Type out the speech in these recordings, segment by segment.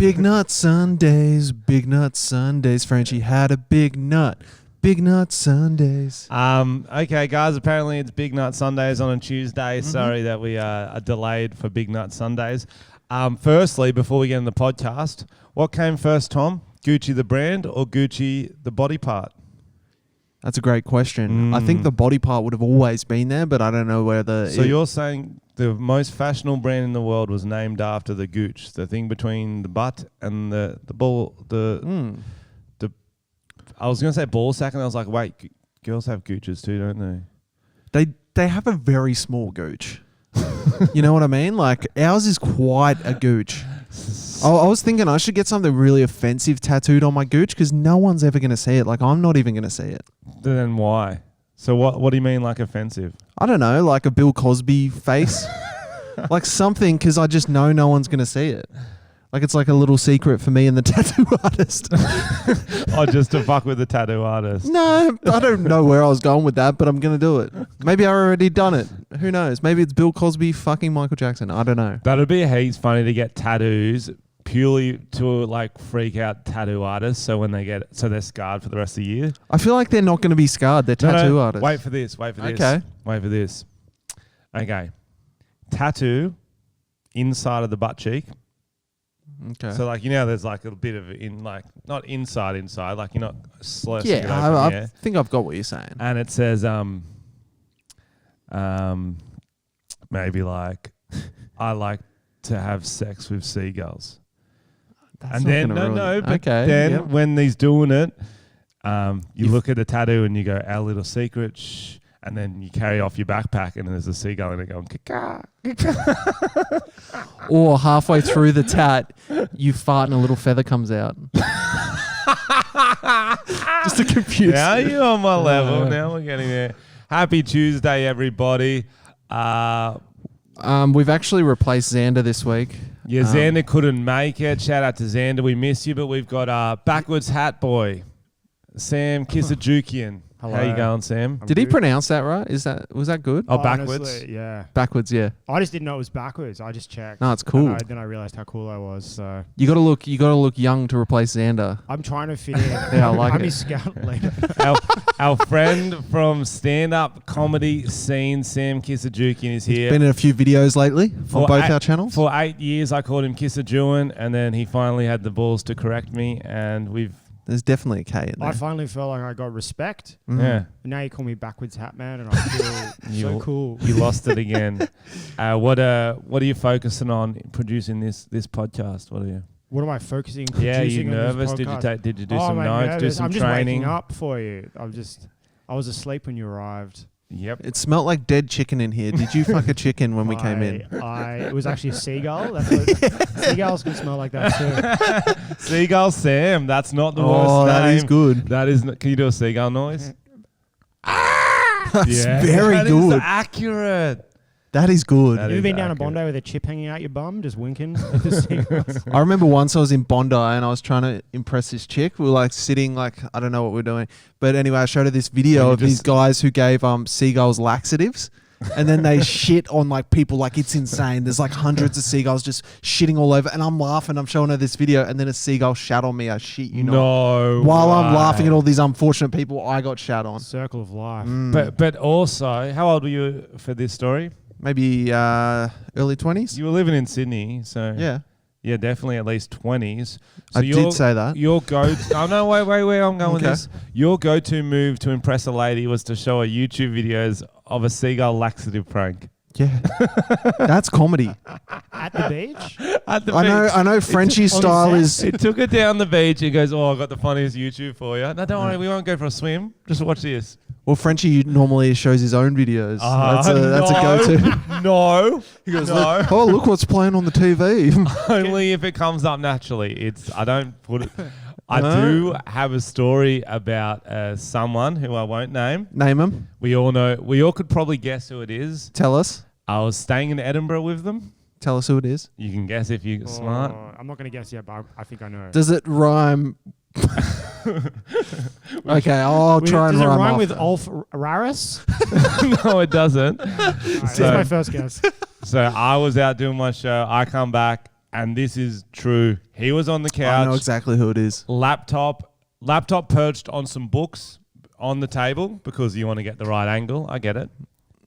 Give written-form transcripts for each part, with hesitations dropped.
Big nut Sundays, big nut Sundays. Frenchy had a big nut. Big nut Sundays. Okay, guys. Apparently, it's Big Nut Sundays on a Tuesday. Sorry that we are delayed for Big Nut Sundays. Firstly, before we get in the podcast, what came first, Tom? Gucci the brand or Gucci the body part? That's a great question. I think the body part would have always been there, but I don't know whether. So you're saying the most fashionable brand in the world was named after the gooch, the thing between the butt and the ball, I was going to say ball sack, and I was like, wait, girls have gooches too, don't they? They have a very small gooch. You know what I mean? Like, ours is quite a gooch. I was thinking I should get something really offensive tattooed on my gooch because no one's ever going to see it. Like, I'm not even going to see it. Then why? So what do you mean, like, offensive? I don't know, like a Bill Cosby face. Like something, because I just know no one's going to see it. Like, it's like a little secret for me and the tattoo artist. Oh, just to fuck with the tattoo artist. No, I don't know where I was going with that, but I'm going to do it. Maybe I already done it. Who knows? Maybe it's Bill Cosby fucking Michael Jackson. I don't know. That'd be heaps funny to get tattoos purely to like freak out tattoo artists. So when they're scarred for the rest of the year. I feel like they're not going to be scarred. They're tattoo artists. Wait for this. Okay. Wait for this. Okay. Tattoo inside of the butt cheek. Okay. So like, you know, there's like a bit of not inside, like you're not slurping it Yeah, open, I think I've got what you're saying. And it says, maybe like, I like to have sex with seagulls. That's then when he's doing it, you look at the tattoo and you go, our little secret, shh. And then you carry off your backpack and there's a seagull in it going, ka-ka, ka-ka. Or halfway through the tat, you fart and a little feather comes out. Just to confuse. Now you're on my level. Now we're getting there. Happy Tuesday, everybody. We've actually replaced Xander this week. Yeah, Xander couldn't make it. Shout out to Xander. We miss you, but we've got Backwards Hat Boy, Sam Kisajukian. Hello. How you going, Sam? Did he pronounce that right? Was that good? Oh, backwards? Honestly, yeah. Backwards, yeah. I just didn't know it was backwards. I just checked. No, it's cool. Then I realized how cool I was. So You gotta look young to replace Xander. I'm trying to fit in. Yeah, I like I'm it. his scout leader. Our friend from stand-up comedy scene, Sam Kisajukian, is here. Been in a few videos lately on both our channels. For 8 years, I called him Kisajuan, and then he finally had the balls to correct me, and There's definitely a K in there. I finally felt like I got respect. Yeah. And now you call me Backwards Hat Man, and I feel so cool. You lost it again. What are you focusing on producing this podcast? What am I focusing? Yeah, you on nervous? This podcast? Did you do some notes? Do some I'm just training? waking up for you. I was asleep when you arrived. Yep. It smelled like dead chicken in here. Did you fuck a chicken when we came in? It was actually a seagull. Seagulls can smell like that too. Seagull Sam. That's not the worst name. That is good. That is. Can you do a seagull noise? That's very good. That is accurate. That is good. Have you been down to Bondi with a chip hanging out your bum, just winking at the seagulls? I remember once I was in Bondi and I was trying to impress this chick. We were like sitting I don't know what we're doing. But anyway, I showed her this video of these guys who gave seagulls laxatives. And then they shit on people it's insane. There's hundreds of seagulls just shitting all over. And I'm laughing. I'm showing her this video. And then a seagull shat on me. I shit you not. No. While I'm laughing at all these unfortunate people, I got shat on. Circle of life. But also, how old were you for this story? Maybe early 20s. You were living in Sydney, so yeah, definitely at least 20s. So I did say that. Your oh no, wait, I'm going with this. Your go-to move to impress a lady was to show her YouTube videos of a seagull laxative prank. Yeah, that's comedy. At the beach? At the beach. I know Frenchy's style is... It took her down the beach. He goes, I got the funniest YouTube for you. No, don't worry, we won't go for a swim. Just watch this. Well, Frenchy normally shows his own videos. That's a go-to. No. He goes, oh, look what's playing on the TV. Only if it comes up naturally. I don't put it... I do have a story about someone who I won't name. Name him. We all could probably guess who it is. Tell us. I was staying in Edinburgh with them. Tell us who it is. You can guess if you're smart. I'm not going to guess yet, but I think I know. Does it rhyme? Okay, I'll try and rhyme. Does it rhyme after. with Ulf Raris? No, it doesn't. That's my first guess. So I was out doing my show. I come back. and this is true. He was on the couch. I know exactly who it is. Laptop perched on some books on the table because you want to get the right angle. I get it.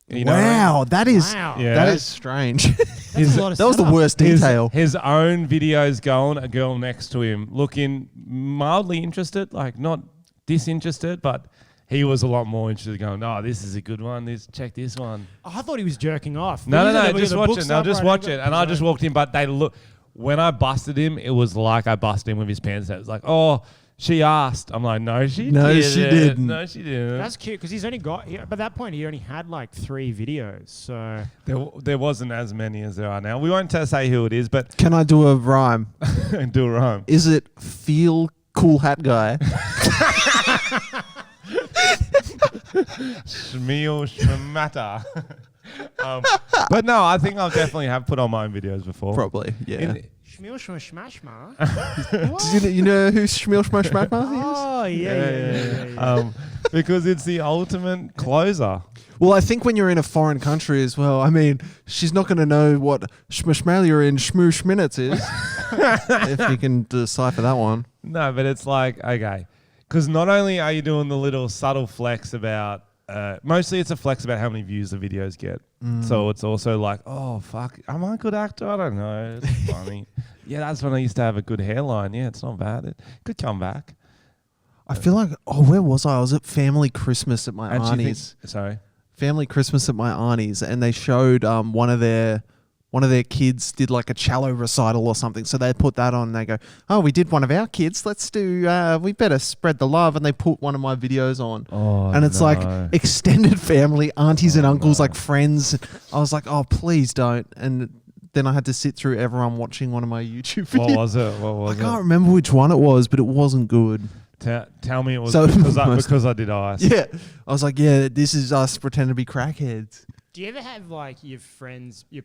You know what I mean? Wow, that is Yeah. that is strange. That's a lot of That was the setup. worst detail. His own videos going, a girl next to him looking mildly interested, like not disinterested, but he was a lot more interested going, oh, this is a good one. Check this one. Oh, I thought he was jerking off. No, But just the watch book it. No, stuff just right watch over- it. And I just walked in, but they look. When I busted him, it was like I busted him with his pants down. It was like, oh, she asked. I'm like, no, she didn't. No, she didn't. That's cute because he's only got. By that point, he only had like 3 videos. So There wasn't as many as there are now. We won't say who it is, but Can I do a rhyme? do a rhyme. Is it Feel Cool Hat Guy? Shmeal Shmata. But no, I think I definitely have put on my own videos before. Probably, yeah. Shmeal Shmashma. You know who Shmeal Shmash Magma is? Oh yeah. Because it's the ultimate closer. Well, I think when you're in a foreign country as well, I mean, she's not going to know what Shmashmalia in Shmoosh Minutes is. If you can decipher that one. No, but it's like, okay. Because not only are you doing the little subtle flex about, mostly it's a flex about how many views the videos get. So it's also like, oh, fuck, am I a good actor? I don't know. It's funny. Yeah, that's when I used to have a good hairline. Yeah, it's not bad. It could come back. I feel like, where was I? I was at family Christmas at my auntie's. Sorry. Family Christmas at my auntie's, and they showed one of their kids did like a cello recital or something. So they put that on and they go, oh, we did one of our kids. Let's do, we better spread the love. And they put one of my videos on. Oh, and it's like extended family, aunties and uncles, like friends. I was like, oh, please don't. And then I had to sit through everyone watching one of my YouTube videos. What was it? I can't remember which one it was, but it wasn't good. Tell me it was So- because I did ice. Yeah. I was like, yeah, this is us pretending to be crackheads. Do you ever have like your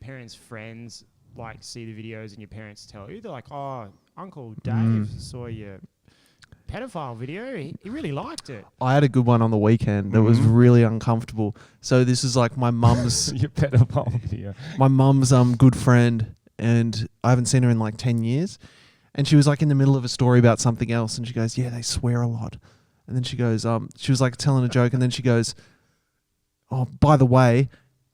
parents' friends, like see the videos and your parents tell you? They're like, oh, Uncle Dave saw your pedophile video. He really liked it. I had a good one on the weekend that was really uncomfortable. So this is like my mum's Your pedophile video. my mum's good friend, and I haven't seen her in like 10 years. And she was like in the middle of a story about something else, and she goes, yeah, they swear a lot. And then she goes, she was like telling a joke, and then she goes, oh, by the way,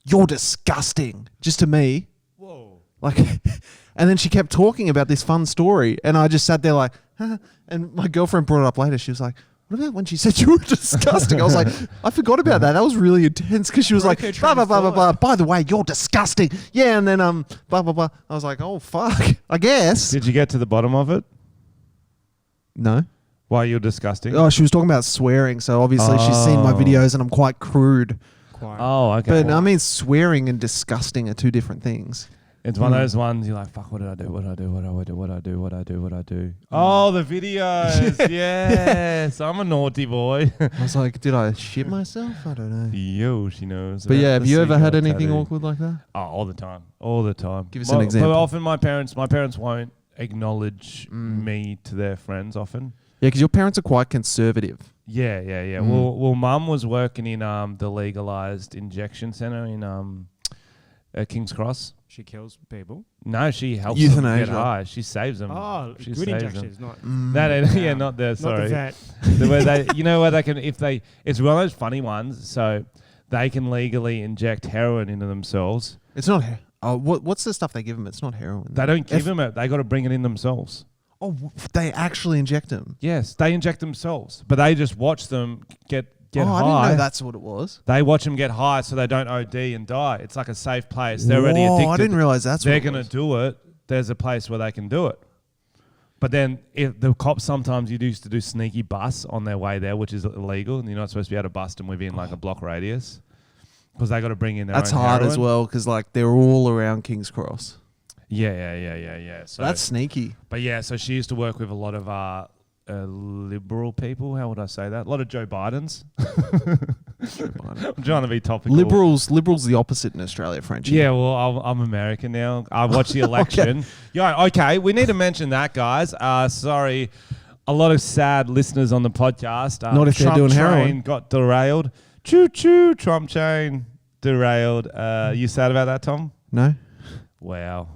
you're disgusting. Just to me. Whoa. Like, and then she kept talking about this fun story, and I just sat there like, huh. And my girlfriend brought it up later. She was like, what about when she said you were disgusting? I was like, I forgot about that. That was really intense because she was like, blah, blah, blah, blah, blah. By the way, you're disgusting. Yeah, and then blah, blah, blah. I was like, oh, fuck, I guess. Did you get to the bottom of it? No. Why you're disgusting? Oh, she was talking about swearing, so obviously she's seen my videos and I'm quite crude. Quite. Oh, okay. But I mean, swearing and disgusting are two different things. It's one of those ones you're like, fuck, what did I do? What did I do? What did I do? What did I do? What did I do? What did I do? Oh, the videos. Yes. I'm a naughty boy. I was like, did I shit myself? I don't know. Yo, she knows. But about yeah, have the you ever had seagull anything tattoo. awkward like that? Oh, all the time. All the time. Give us an example. But often my parents won't acknowledge me to their friends often. Yeah, because your parents are quite conservative. Yeah. Well, mum was working in the legalized injection center in King's Cross. She kills people. No, she helps Euthanasia. them get high. She saves them. Oh, she good saves injections, not not the not sorry. the vet. Where they, you know, where they can it's one of those funny ones. So they can legally inject heroin into themselves. It's not. What's the stuff they give them? It's not heroin. They don't give them it. They got to bring it in themselves. Oh, they actually inject them. Yes, they inject themselves, but they just watch them get high. I didn't know that's what it was. They watch them get high so they don't OD and die. It's like a safe place. They're already addicted. I didn't realize that's They're what going to do it. There's a place where they can do it. But then if the cops sometimes used to do sneaky busts on their way there, which is illegal, and you're not supposed to be able to bust them within like a block radius because they got to bring in their That's own hard heroin. as well because like they're all around King's Cross. Yeah. So That's sneaky. But yeah, so she used to work with a lot of liberal people. How would I say that? A lot of Joe Bidens. I'm trying to be topical. Liberals the opposite in Australia, Frenchy. Yeah, well, I'm American now. I watch the election. Okay. Yeah, okay. We need to mention that, guys. Sorry, a lot of sad listeners on the podcast. Not if they're Trump doing train heroin. got derailed. Choo choo, Trump chain derailed. You sad about that, Tom? No? Wow.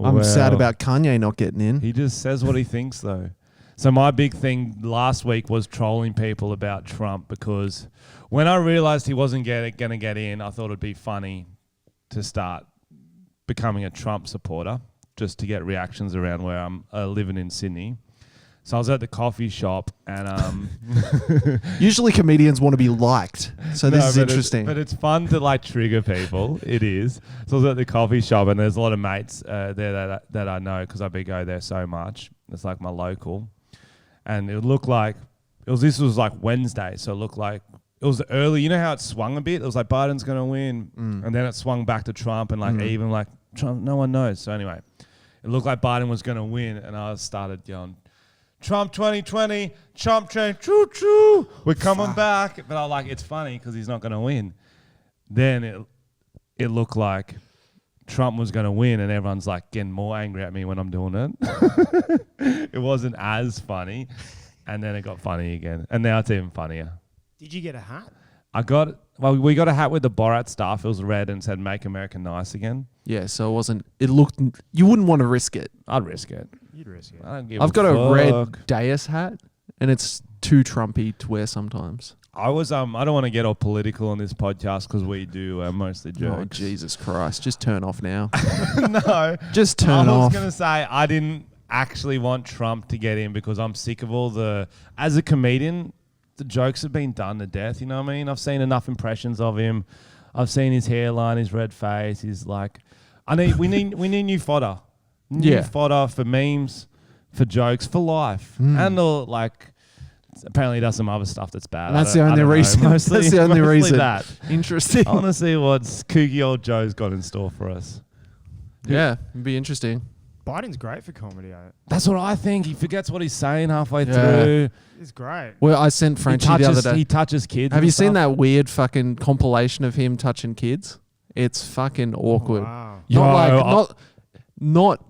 I'm sad about Kanye not getting in. He just says what he thinks, though. So my big thing last week was trolling people about Trump, because when I realized he wasn't going to get in, I thought it'd be funny to start becoming a Trump supporter just to get reactions around where I'm living in Sydney. So I was at the coffee shop and usually comedians want to be liked, so this is interesting. But it's fun to like trigger people. It is. So I was at the coffee shop and there's a lot of mates there that I know because I go there so much. It's like my local, and it looked like this was like Wednesday, so it looked like it was early. You know how it swung a bit? It was like Biden's gonna win, and then it swung back to Trump, and like even like Trump, no one knows. So anyway, it looked like Biden was gonna win, and I started yelling, Trump 2020, Trump train, choo choo, we're coming back. But I like, it's funny because he's not going to win. Then it looked like Trump was going to win, and everyone's like getting more angry at me when I'm doing it. It wasn't as funny, and then it got funny again, and now it's even funnier. Did you get a hat? We got a hat with the Borat stuff. It was red and said "Make America Nice Again." Yeah, so it wasn't. It looked. You wouldn't want to risk it. I'd risk it. You'd risk it. I've got a red Deus hat, and it's too Trumpy to wear sometimes. I don't want to get all political on this podcast because we do mostly jokes. Oh, Jesus Christ. Just turn off now. No. Just turn off. I was going to say, I didn't actually want Trump to get in because I'm sick of as a comedian, the jokes have been done to death, you know what I mean? I've seen enough impressions of him. I've seen his hairline, his red face. He's like, we need new fodder. New fodder for memes, for jokes, for life. And apparently he does some other stuff that's bad. That's the only reason. Mostly, that's the only reason. That. Interesting. I want to see what kooky old Joe's got in store for us. Yeah, it'd be interesting. Biden's great for comedy. That's what I think. He forgets what he's saying halfway through. It's great. Well, I sent Frenchy the other day. He touches kids. Have you seen that weird fucking compilation of him touching kids? It's fucking awkward. Oh, Wow. Not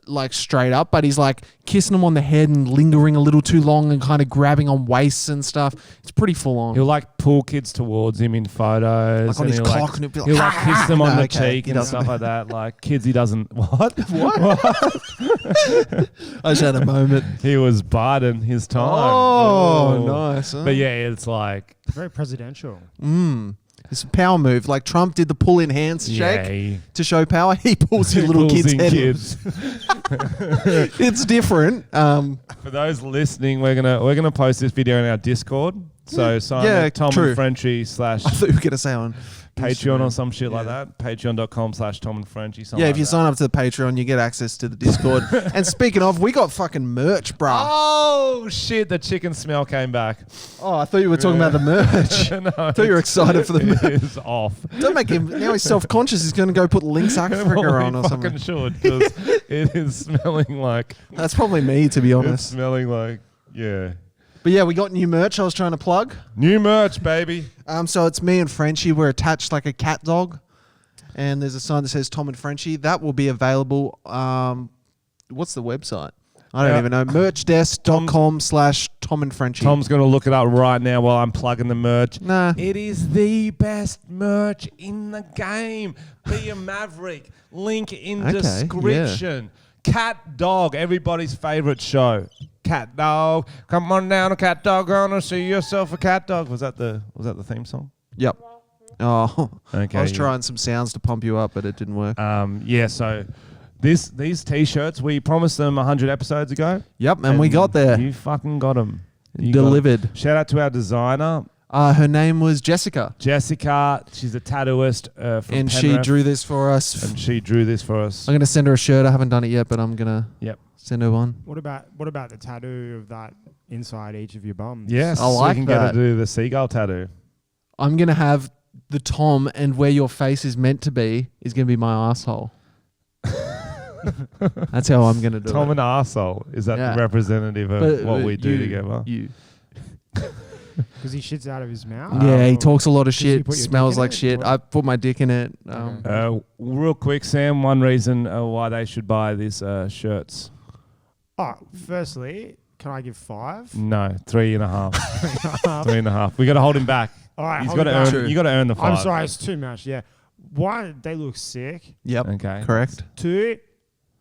like straight up, but he's like kissing them on the head and lingering a little too long and kind of grabbing on waists and stuff. It's pretty full on. He'll like pull kids towards him in poses. Like on his cock, and he'll like kiss them on the cheek and stuff like that. Like kids, he doesn't. What? I just had a moment. He was Biden his time. Oh, nice. But yeah, it's like very presidential. It's a power move. Like Trump did the pull-in handshake to show power. He pulls his little kid's head. It's different. For those listening, we're gonna post this video in our Discord. So sign up Tom and Frenchy / I thought you were gonna say on Patreon or some shit like that. Patreon.com/Tom and Frenchy. Yeah, if you sign up to the Patreon, you get access to the Discord. And speaking of, we got fucking merch, bruh. Oh shit! The chicken smell came back. Oh, I thought you were talking about the merch. No, I thought you were excited for the merch. It is off. Don't make him. Now he's self-conscious. He's going to go put Lynx Africa on or something. Should, because it is smelling like. That's probably me, to be honest. It's smelling like But yeah, we got new merch I was trying to plug. New merch, baby. So it's me and Frenchy. We're attached like a cat dog. And there's a sign that says Tom and Frenchy. That will be available. What's the website? I don't even know. Merchdesk.com/Tom and Frenchy. Tom's going to look it up right now while I'm plugging the merch. Nah. It is the best merch in the game. Be a maverick. Link in description. Cat Dog, everybody's favorite show. Cat Dog, come on down, Cat Dog, gonna see yourself a cat dog. Was that the theme song? Yep. Oh, okay. I was trying some sounds to pump you up, but it didn't work. So these t-shirts, we promised them 100 episodes ago. Yep, and we got there. You fucking got them. Delivered. Shout out to our designer. Her name was Jessica. Jessica, she's a tattooist from and Penrith. she drew this for us. I'm going to send her a shirt. I haven't done it yet, but I'm going to send her one. What about the tattoo of that inside each of your bums? Yes, I like you can that. get to do the seagull tattoo. I'm going to have the Tom, and where your face is meant to be is going to be my asshole. That's how I'm going to do Tom it. and arsehole. Is that representative of what we do together? You. Because he shits out of his mouth? Yeah, he talks a lot of shit, put your smells dick in like it? shit. What? I put my dick in it. Real quick, Sam, one reason why they should buy these shirts. Oh, firstly, can I give 5? No, 3.5. 3.5. We got to hold him back. All right, You got to earn the 5. I'm sorry, it's too much, yeah. 1, they look sick. Yep, Okay. correct. 2,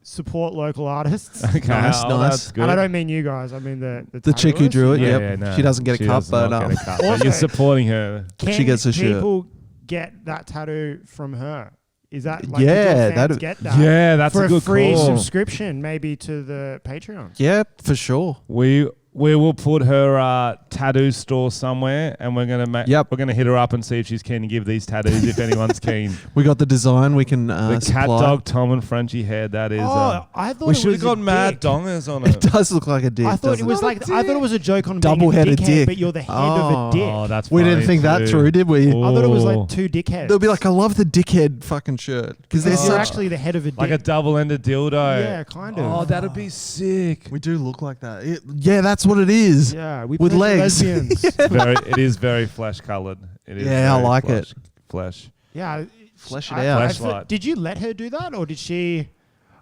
support local artists. Okay, Nice. that's good. And I don't mean you guys. I mean the chick who tattooist. drew it. Yeah, Yep. yeah, no, She doesn't get a cut, but but you're supporting her. Can She gets a shirt. people get that tattoo from her? Is that like Yeah, would your fans that'd- get that? Yeah, that's for a good free call. subscription, maybe to the Patreon. Yeah, for sure. We will put her tattoo store somewhere, and we're gonna we're gonna hit her up and see if she's keen to give these tattoos. If anyone's keen, We got the design. We can the cat supply. dog Tom and Frenchy head. That is. I thought we it should was have got a mad dick. dongers on It it. does look like a dick. I thought it doesn't was Not a like I thought it was a joke on Double-headed being a dickhead, dick. but you're the head of a dick. Oh, that's We didn't funny think that too. through, did we? I thought it was Oh. like two dickheads. They'll be like, I love the dickhead fucking shirt because they're you're such. actually the head of a dick. like a double-ended dildo. Yeah, kind of. Oh, that'd be sick. We do look like that. Yeah, that's what it is. Yeah, we With play legs. lesbians. It is very flesh-colored. It is. Yeah, I very like it. Flesh. Yeah, Flesh it out. Flashlight. Did you let her do that, or did she?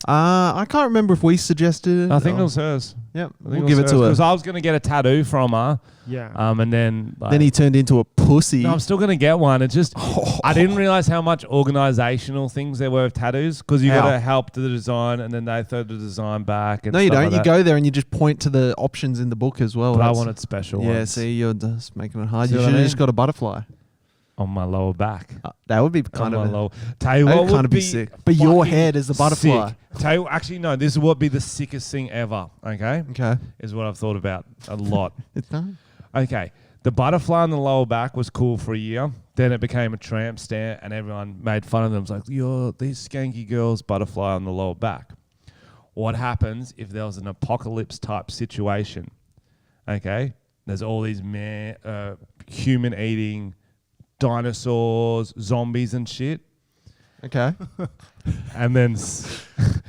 I can't remember if we suggested it. I think or- it was hers. Yep, we'll give it to her. Because I was gonna get a tattoo from her. Yeah. And then Then he turned into a pussy. No, I'm still gonna get one. It's just I didn't realize how much organizational things there were with tattoos because you How? got to help to the design and then they throw the design back. And No, you stuff don't. like You that. go there and you just point to the options in the book as well. But I That's- wanted special Yeah, ones see, you're just making it hard. See You what I should have mean? just got a butterfly. on my lower back. That would be On kind my of. lower. Tell you That what would kind would of be sick. But your fucking head is the butterfly. sick. Tell you, actually, no. This would be the sickest thing ever. Okay, Okay. is what I've thought about a lot. It's done. Okay. The butterfly on the lower back was cool for a year. Then it became a tramp stamp and everyone made fun of them. It was like, you're these skanky girls, butterfly on the lower back. What happens if there was an apocalypse type situation? Okay. There's all these human eating dinosaurs, zombies and shit. Okay. And then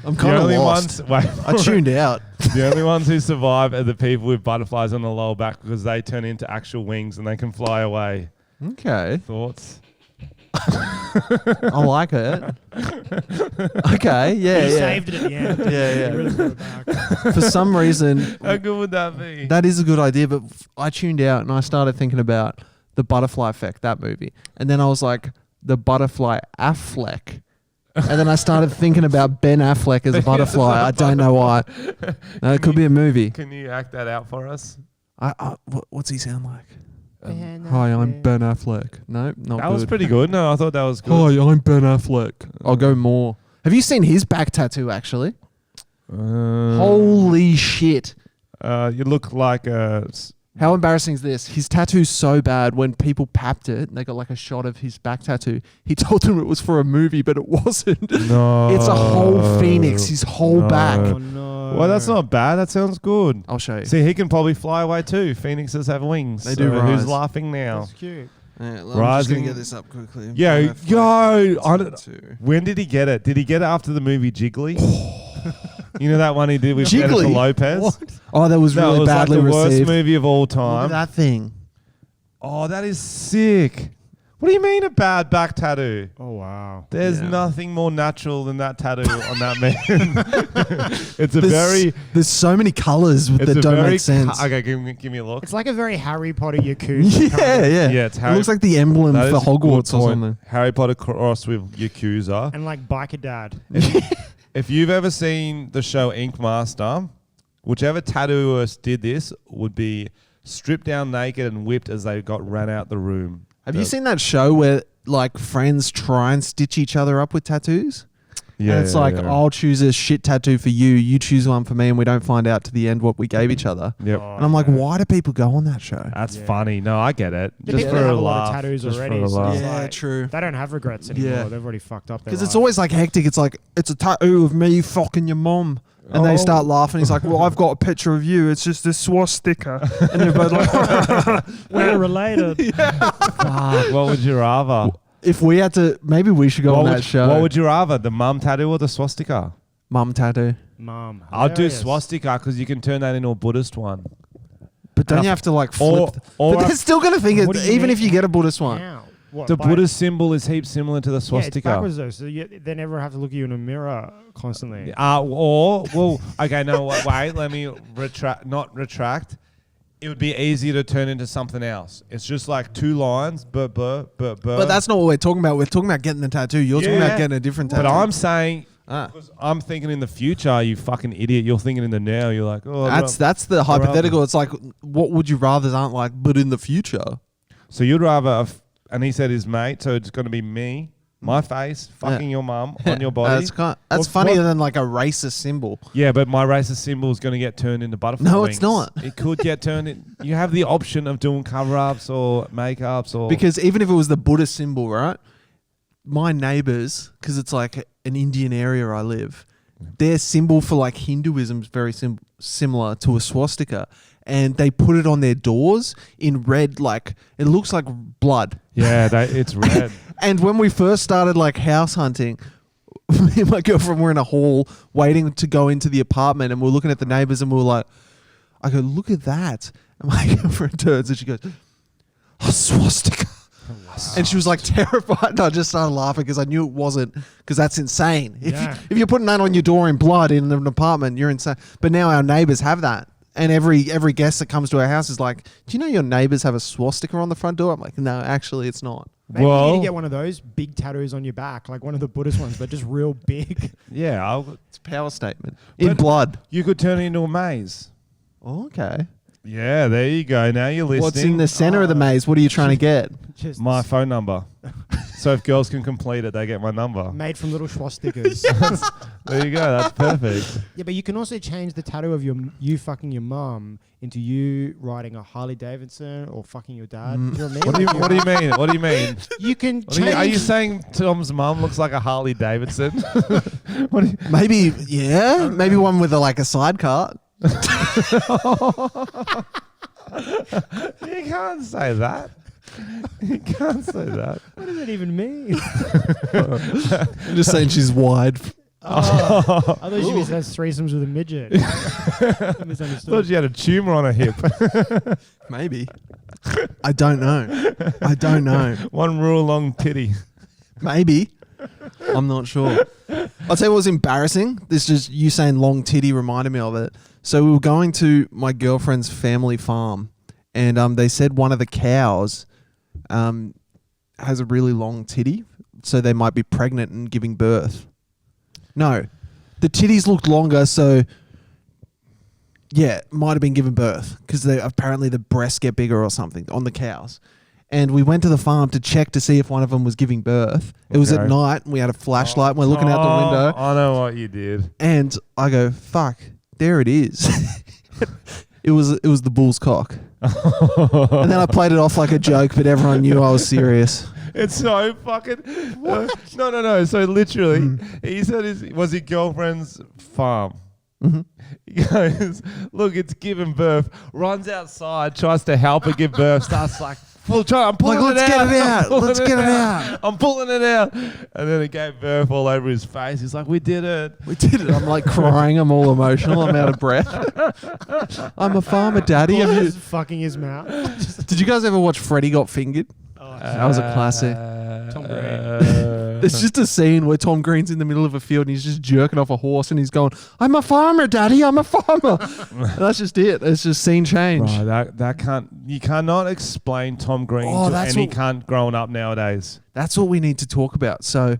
I'm the kind of only lost. ones I tuned out. the only ones who survive are the people with butterflies on the lower back because they turn into actual wings and they can fly away. Okay. Thoughts? I like it. Okay. Yeah. You Yeah. saved it at the end. Yeah, You really put it back. For some reason, How good would that be? that is a good idea, but I tuned out and I started thinking about the Butterfly Effect, that movie. And then I was like, the Butterfly Affleck. And then I started thinking about Ben Affleck as a butterfly. I don't know why. No, it could be a movie. Can you act that out for us? What's he sound like? Ben Hi, I'm Affleck. Ben Affleck. No, not That good. was pretty good. No, I thought that was good. Hi, I'm Ben Affleck. I'll go more. Have you seen his back tattoo, actually? Holy shit. You look like a... How embarrassing is this? His tattoo's so bad when people papped it and they got like a shot of his back tattoo. He told them it was for a movie, but it wasn't. No. It's a whole phoenix, his whole No. back. Oh no. Well, that's not bad. That sounds good. I'll show you. See, he can probably fly away too. Phoenixes have wings. They do so rise. Who's laughing now? That's cute. I'm just Rising- going to get this up quickly. Yo, Butterfly yo, I don't- tattoo. When did he get it? Did he get it after the movie Jiggly? You know that one he did with Jiggly? Jennifer Lopez? What? Oh, that was No, really it was like badly the worst received. movie of all Look at time. that thing. Oh, that is sick. What do you mean a bad back tattoo? Oh wow. There's Yeah. nothing more natural than that tattoo on that man. It's a very... There's so many colours It's that a don't very make sense. okay, give me a look. It's like a very Harry Potter Yakuza. Yeah, yeah. Yeah, it's It Harry- looks like the emblem That for is a good Hogwarts or point. something. Harry Potter crossed with Yakuza. And like Biker Dad. If you've ever seen the show Ink Master, whichever tattooist did this would be stripped down naked and whipped as they got ran out the room. Have you seen that show where like friends try and stitch each other up with tattoos? Yeah, And it's like, I'll choose a shit tattoo for you, you choose one for me, and we don't find out to the end what we gave each other. Yep. Oh, And I'm like, yeah. why do people go on that show? That's Yeah. funny. No, I get it. The Just people for that a have a lot laugh. of tattoos Just already. for a so laugh. it's Yeah, like, true. They don't have regrets anymore. Yeah. They've already fucked up their Because it's life. always like hectic. It's like, it's a tattoo of me fucking your mom. And they start laughing. He's like, well, I've got a picture of you. It's just this swastika. And they're both like, We're related. Fuck, what would you rather? if we had to, maybe we should go on that show. What would you rather, the mum tattoo or the swastika? Mum tattoo. Mom. I'll do hilarious. swastika because you can turn that into a Buddhist one. But don't And you I- have to like or- flip? or but I- they're still going to think What it, do you even mean? if you get a Buddhist one. How? What, The by- Buddhist symbol is heaps similar to the Yeah, it's swastika. backwards though, so they never have to look at you in a mirror constantly. Okay, no, wait, let me not retract. It would be easier to turn into something else. It's just like two lines, but But that's not what we're talking about. We're talking about getting the tattoo. You're talking Yeah. about getting a different tattoo. But I'm saying Because I'm thinking in the future, you fucking idiot. You're thinking in the now. You're like, oh, that's the hypothetical. It's like, what would you rather aren't like, but in the future. So you'd rather, and he said his mate, so it's going to be me, my face, fucking your mum on your body. That's funnier than like a racist symbol. Yeah, but my racist symbol is going to get turned into butterfly No, wings. it's not. It could get turned in. You have the option of doing cover-ups or makeups or... Because even if it was the Buddhist symbol, right? My neighbors, because it's like an Indian area I live, their symbol for like Hinduism is very similar to a swastika. And they put it on their doors in red, like it looks like blood. Yeah, it's red. And when we first started like house hunting, me and my girlfriend were in a hall waiting to go into the apartment, and we're looking at the neighbors, and we were like, I go, look at that. And my girlfriend turns and she goes, a swastika. And she was like terrified. And I just started laughing because I knew it wasn't, because that's insane. If you're putting that on your door in blood in an apartment, you're insane. But now our neighbors have that. And every guest that comes to our house is like, do you know your neighbors have a swastika on the front door? I'm like, no, actually it's not. Maybe you need to get one of those big tattoos on your back, like one of the Buddhist ones, but just real big. Yeah. It's a power statement. In blood. You could turn it into a maze. Oh, okay. Yeah, there you go. Now you're listening. What's in the center of the maze? What are you trying to get? Just my phone number. So if girls can complete it, they get my number. Made from little swastikas. There you go. That's perfect. Yeah, but you can also change the tattoo of you fucking your mum into you riding a Harley Davidson or fucking your dad. You know what I mean? What do you mean? What do you mean? You can change. Are you saying Tom's mum looks like a Harley Davidson? Maybe, yeah. Maybe one with a sidecar. You can't say that. You can't say that. What does that even mean? I'm just saying she's wide. I thought she has threesomes with a midget. I misunderstood. Thought she had a tumor on her hip. Maybe. I don't know. One real long titty. Maybe. I'm not sure. I'll tell you what was embarrassing. This just you saying long titty reminded me of it. So we were going to my girlfriend's family farm, and they said one of the cows has a really long titty, so they might be pregnant and giving birth. No, the titties looked longer, so yeah, might have been giving birth because apparently the breasts get bigger or something on the cows. And we went to the farm to check to see if one of them was giving birth. It was at night, and we had a flashlight, and we're looking out the window. I know what you did. And I go, fuck, there it is. It was the bull's cock. And then I played it off like a joke, but everyone knew I was serious. It's so fucking... No. So literally, he said was his girlfriend's farm. Mm-hmm. He goes, look, it's giving birth. Runs outside, tries to help her give birth. Starts like, I'm pulling it out. Let's get it out. I'm pulling it out. And then it gave birth all over his face. He's like, we did it. I'm like crying. I'm all emotional. I'm out of breath. I'm a farmer, Daddy. Just fucking his mouth. Did you guys ever watch Freddy Got Fingered? Oh, that was a classic. Tom Green. There's just a scene where Tom Green's in the middle of a field and he's just jerking off a horse and he's going, I'm a farmer, Daddy, I'm a farmer. That's just it. It's just scene change. Right, that can't, you cannot explain Tom Green to any cunt growing up nowadays. That's what we need to talk about. So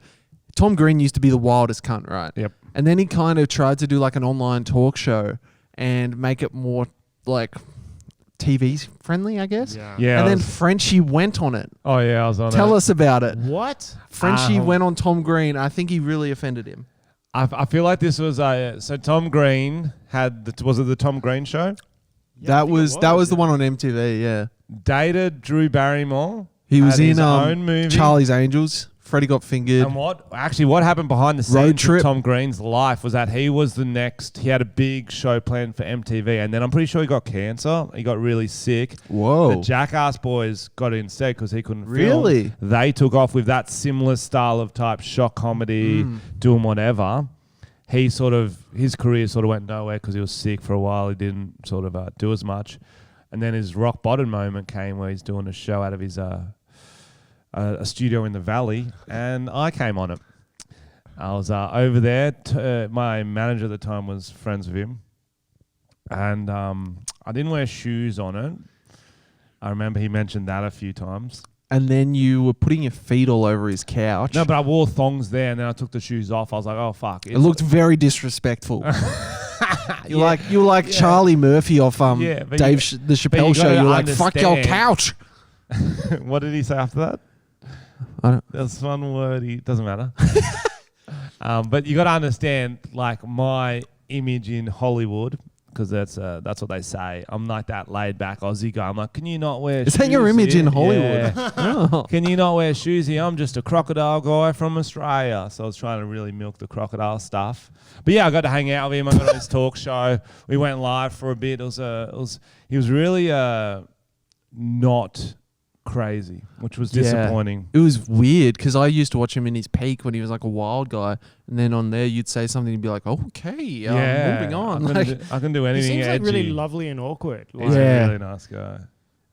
Tom Green used to be the wildest cunt, right? Yep. And then he kind of tried to do like an online talk show and make it more like TV friendly, I guess. Yeah. And then Frenchy went on it. Oh yeah, I was on it. Tell us about it. What? Frenchy went on Tom Green. I think he really offended him. I feel like this was so Tom Green had was it the Tom Green show? Yeah, that was the one on MTV. Yeah. Dated Drew Barrymore. He was in his own movie. Charlie's Angels. Freddie Got Fingered. And what happened behind the scenes of Tom Green's life was that he was the next. He had a big show planned for MTV, and then I'm pretty sure he got cancer. He got really sick. Whoa! The Jackass boys got it instead because he couldn't film. Really? They took off with that similar style of type shock comedy, doing whatever. His career sort of went nowhere because he was sick for a while. He didn't sort of do as much, and then his rock bottom moment came where he's doing a show out of his a studio in the valley, and I came on it. I was over there. My manager at the time was friends with him, and I didn't wear shoes on it. I remember he mentioned that a few times. and then you were putting your feet all over his couch. No, but I wore thongs there, and then I took the shoes off. I was like, oh fuck! It looked very disrespectful. You like Charlie Murphy off the Chappelle show. You're like, fuck your couch. What did he say after that? There's one word. He doesn't matter. But you got to understand, like my image in Hollywood, because that's what they say. I'm like that laid back Aussie guy. I'm like, can you not wear shoes? Is that your image in Hollywood? Yeah. Oh. Can you not wear shoes here? I'm just a crocodile guy from Australia. So I was trying to really milk the crocodile stuff. But yeah, I got to hang out with him. I got on his talk show. We went live for a bit. He was really not crazy, which was disappointing. It was weird because I used to watch him in his peak when he was like a wild guy, and then on there you'd say something and be like, okay, moving on. I can do anything. He seems edgy. like really lovely and awkward. He's a really nice guy.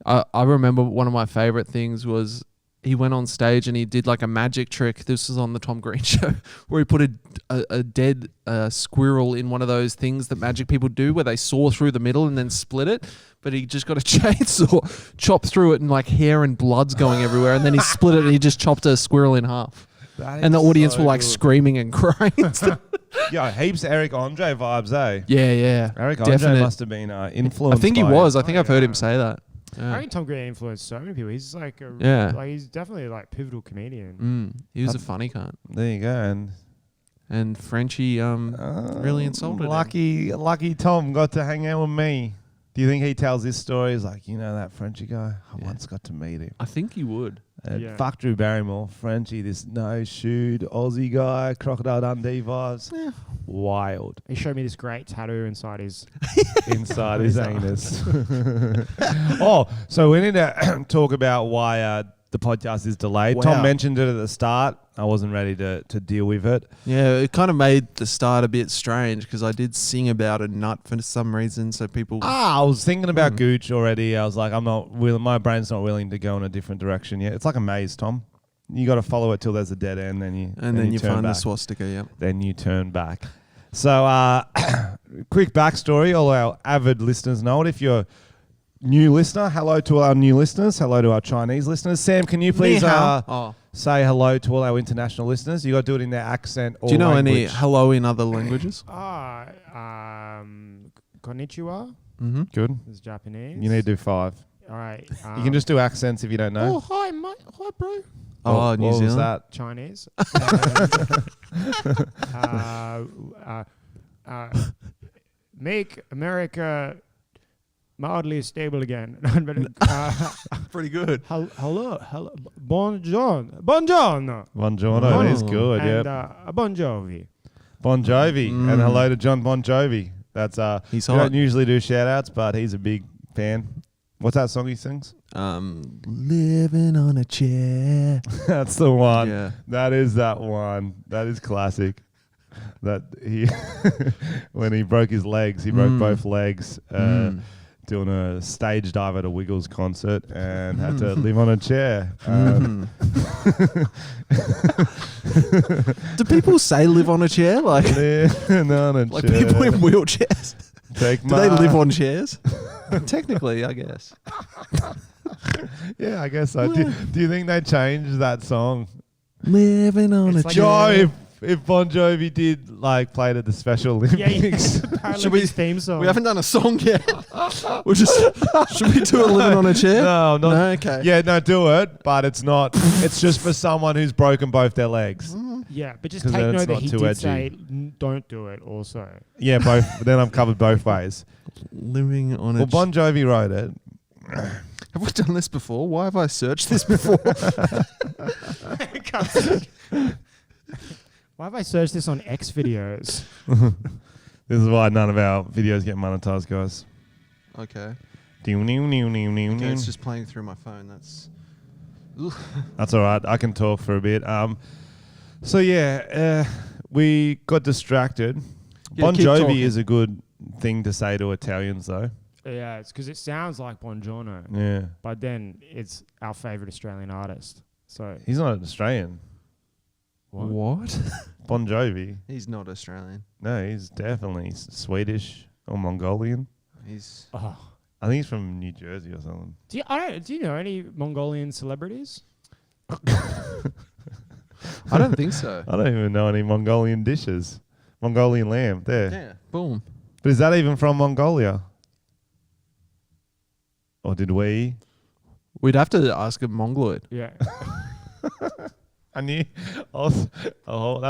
I remember one of my favorite things was he went on stage and he did like a magic trick. This was on the Tom Green show where he put a dead squirrel in one of those things that magic people do where they saw through the middle and then split it. But he just got a chainsaw, chopped through it, and like hair and blood's going everywhere. And then he split it and he just chopped a squirrel in half. And the audience were like screaming and crying. Yeah, heaps Eric Andre vibes, eh? Yeah. Eric Andre must have been influenced. I think he was. I think I've heard him say that. Yeah. I think Tom Green influenced so many people. He's like he's definitely like pivotal comedian. He was a funny cunt. There you go. And Frenchy really insulted him. Lucky Tom got to hang out with me. Do you think he tells this story? He's like, that Frenchy guy? I once got to meet him. I think he would. Fuck Drew Barrymore. Frenchy, this no-shoed Aussie guy, Crocodile Dundee vibes. Yeah. Wild. He showed me this great tattoo inside his anus. So we need to talk about why the podcast is delayed. Wow. Tom mentioned it at the start. I wasn't ready to deal with it. Yeah, it kind of made the start a bit strange because I did sing about a nut for some reason, so people... I was thinking about Gooch already. I was like, my brain's not willing to go in a different direction yet. It's like a maze, Tom. You got to follow it till there's a dead end, then you find back. the swastika, yeah. Then you turn back. So, quick backstory. All our avid listeners know it. If you're new listener, hello to all our new listeners. Hello to our Chinese listeners. Sam, can you please say hello to all our international listeners? You got to do it in their accent or Do you know language. any hello in other languages? Konnichiwa. Mm-hmm. Good. It's Japanese. You need to do 5. All right. You can just do accents if you don't know. Oh, hi, mate. Hi, bro. Oh, New Zealand. Was that? Chinese. Make America mildly stable again. Pretty good. Hello. Buongiorno. Buongiorno. Buongiorno. That is good. And Bon Jovi. Bon Jovi. And hello to John Bon Jovi. That's he's we hot. don't usually do shout outs, but he's a big fan. What's that song he sings? Living on a chair. That's the one. Yeah. That is that one. That is classic. That he when he broke his legs, he broke both legs doing a stage dive at a Wiggles concert and had to live on a chair. Do people say live on a chair? Like living on a like chair. people in wheelchairs? Do they live on chairs? Technically, I guess. Yeah, I guess so. Do you think they changed that song? Living on a like chair. If Bon Jovi did played at the Special Olympics. Should we theme song? We haven't done a song yet. Should we do a living on a chair? No, not. No, okay. Yeah, no, do it, but it's not. It's just for someone who's broken both their legs. Yeah, but just 'Cause take then note it's that not he too did edgy. say don't do it also. Yeah, both. Then I'm covered both ways. Living on a Well, Bon Jovi wrote it. Have we done this before? Why have I searched this before? Why have I searched this on X videos? This is why none of our videos get monetized, guys. Okay. Okay, It's just playing through my phone. That's... That's all right. I can talk for a bit. So yeah, we got distracted. Yeah, Bon keep Jovi talking. is a good thing to say to Italians, though. Yeah, it's because it sounds like Buongiorno, Yeah, but then it's our favorite Australian artist. So he's not an Australian. What? Bon Jovi. He's not Australian. No, he's definitely Swedish or Mongolian. He's... oh, I think he's from New Jersey or something. Do you know any Mongolian celebrities? I don't think so. I don't even know any Mongolian dishes. Mongolian lamb, there. Yeah, boom. But is that even from Mongolia? Or did we? We'd have to ask a Mongoloid. Yeah. I knew. That's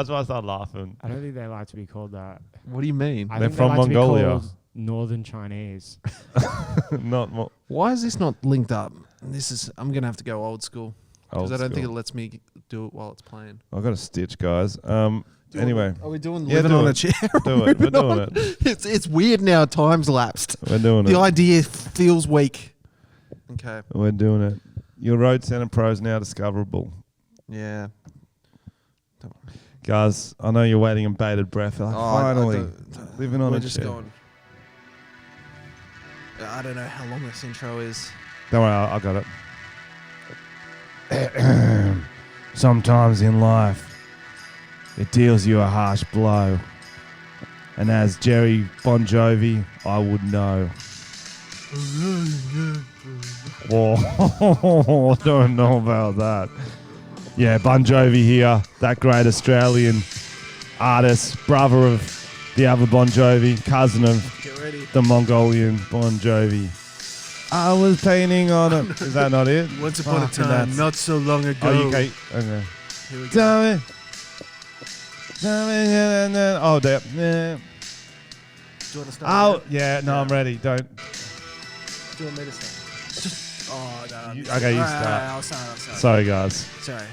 why I started laughing. I don't think they like to be called that. What do you mean? I They're think from they like Mongolia. To be called Northern Chinese. Not Why is this not linked up? I'm going to have to go old school. Because I don't think it school. lets me do it while it's playing. I've got a stitch, guys. Anyway. Are we doing Yeah, living do on it. a chair? Do it. We're doing it. It's weird now. Time's lapsed. We're doing The it. idea feels weak. Okay. We're doing it. Your Road Center Pro is now discoverable. Yeah. Guys, I know you're waiting in bated breath. Like, finally. Living on we're a just chair. going. I don't know how long this intro is. Don't worry, I got it. Sometimes in life, it deals you a harsh blow. And as Jerry Bon Jovi, I would know. Whoa, don't know about that. Yeah, Bon Jovi here, that great Australian artist, brother of the other Bon Jovi, cousin of Get ready. the Mongolian Bon Jovi. I was painting on it. Is that not it? Once upon a Fucking time, nuts. not so long ago. Oh, you can't. Okay. Here we go. Tell me. Oh, there. Do you want to start? Oh, yeah. No, I'm ready. Don't. Do you want me to start? Just. Oh, no. Okay, you start. I'll start. Sorry, guys. Sorry.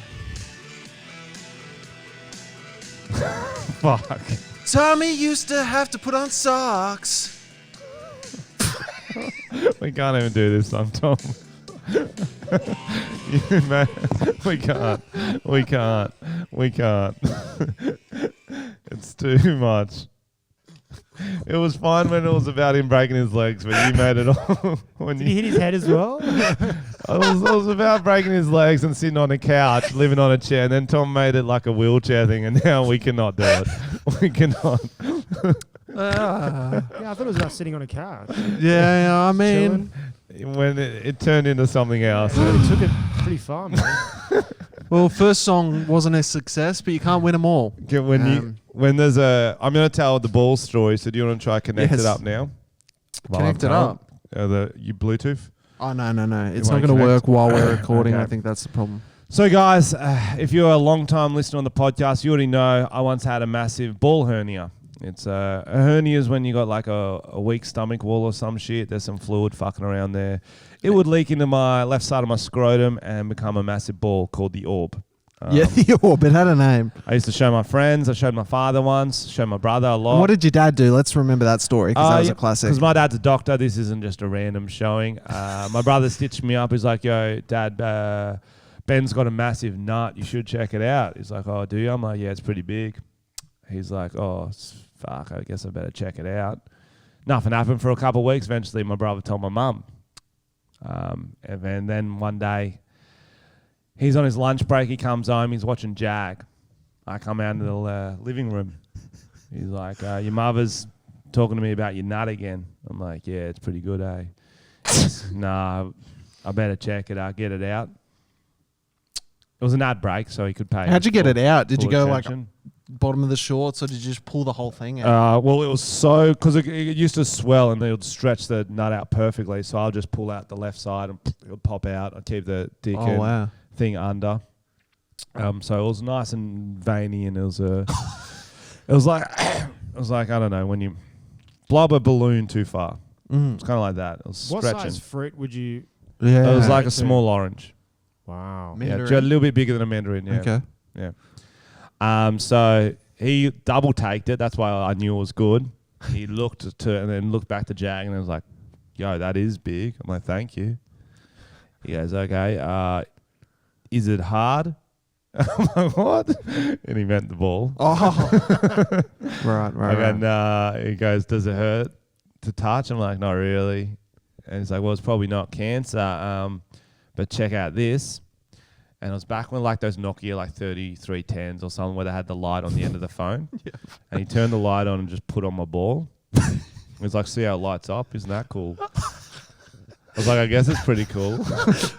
Fuck. Tommy used to have to put on socks. We can't even do this, Tom. Man, we can't. It's too much. It was fine when it was about him breaking his legs, but you made it all. When Did he hit his head as well? it was about breaking his legs and sitting on a couch, living on a chair, and then Tom made it like a wheelchair thing, and now we cannot do it. We cannot. Yeah, I thought it was about sitting on a couch. Yeah, I mean. Chilling. When it turned into something else. He took it pretty far, man. Well, first song wasn't a success, but you can't win them all. When there's I'm going to tell the ball story, so do you want to try connect Yes. it up now? Connect it up. You Bluetooth? Oh, no. It's won't not going to connect? work while we're recording. Okay. I think that's the problem. So, guys, if you're a long-time listener on the podcast, you already know I once had a massive ball hernia. It's a hernia is when you got like a weak stomach wall or some shit. There's some fluid fucking around there. It would leak into my left side of my scrotum and become a massive ball called the orb. Yeah, the orb. It had a name. I used to show my friends. I showed my father once. Showed my brother a lot. And what did your dad do? Let's remember that story because that was a classic. Because my dad's a doctor. This isn't just a random showing. My brother stitched me up. He's like, yo, Dad, Ben's got a massive nut. You should check it out. He's like, oh, do you? I'm like, yeah, it's pretty big. He's like, oh, fuck, I guess I better check it out. Nothing happened for a couple of weeks. Eventually, my brother told my mum. And then one day, he's on his lunch break. He comes home. He's watching Jag. I come out into the living room. He's like, your mother's talking to me about your nut again. I'm like, yeah, it's pretty good, eh? Nah, I better check it out, get it out. It was an ad break, so he could pay. How'd you get it out? Did you go attention. like bottom of the shorts, or did you just pull the whole thing out? Well, it was so because it used to swell and it would stretch the nut out perfectly. So I'll just pull out the left side and it would pop out. I keep the dick thing under. So it was nice and veiny, and it was like I don't know, when you blow up a balloon too far. It's kind of like that. It was What stretching. size fruit would you? Yeah, It was like a small orange. Wow. Yeah, Mandarin. a little bit bigger than a mandarin. Yeah. Okay. Yeah. So he double taked it. That's why I knew it was good. He looked and then looked back to Jag and was like, "Yo, that is big." I'm like, "Thank you." He goes, "Okay. Is it hard?" I'm like, "What?" And he meant the ball. Oh, right. And he goes, "Does it hurt to touch?" I'm like, "Not really." And he's like, "Well, it's probably not cancer. But check out this." And it was back when like those Nokia like 3310s or something where they had the light on the end of the phone. Yeah. And he turned the light on and just put on my ball. He was like, "See how it lights up? Isn't that cool?" was like, I guess it's pretty cool.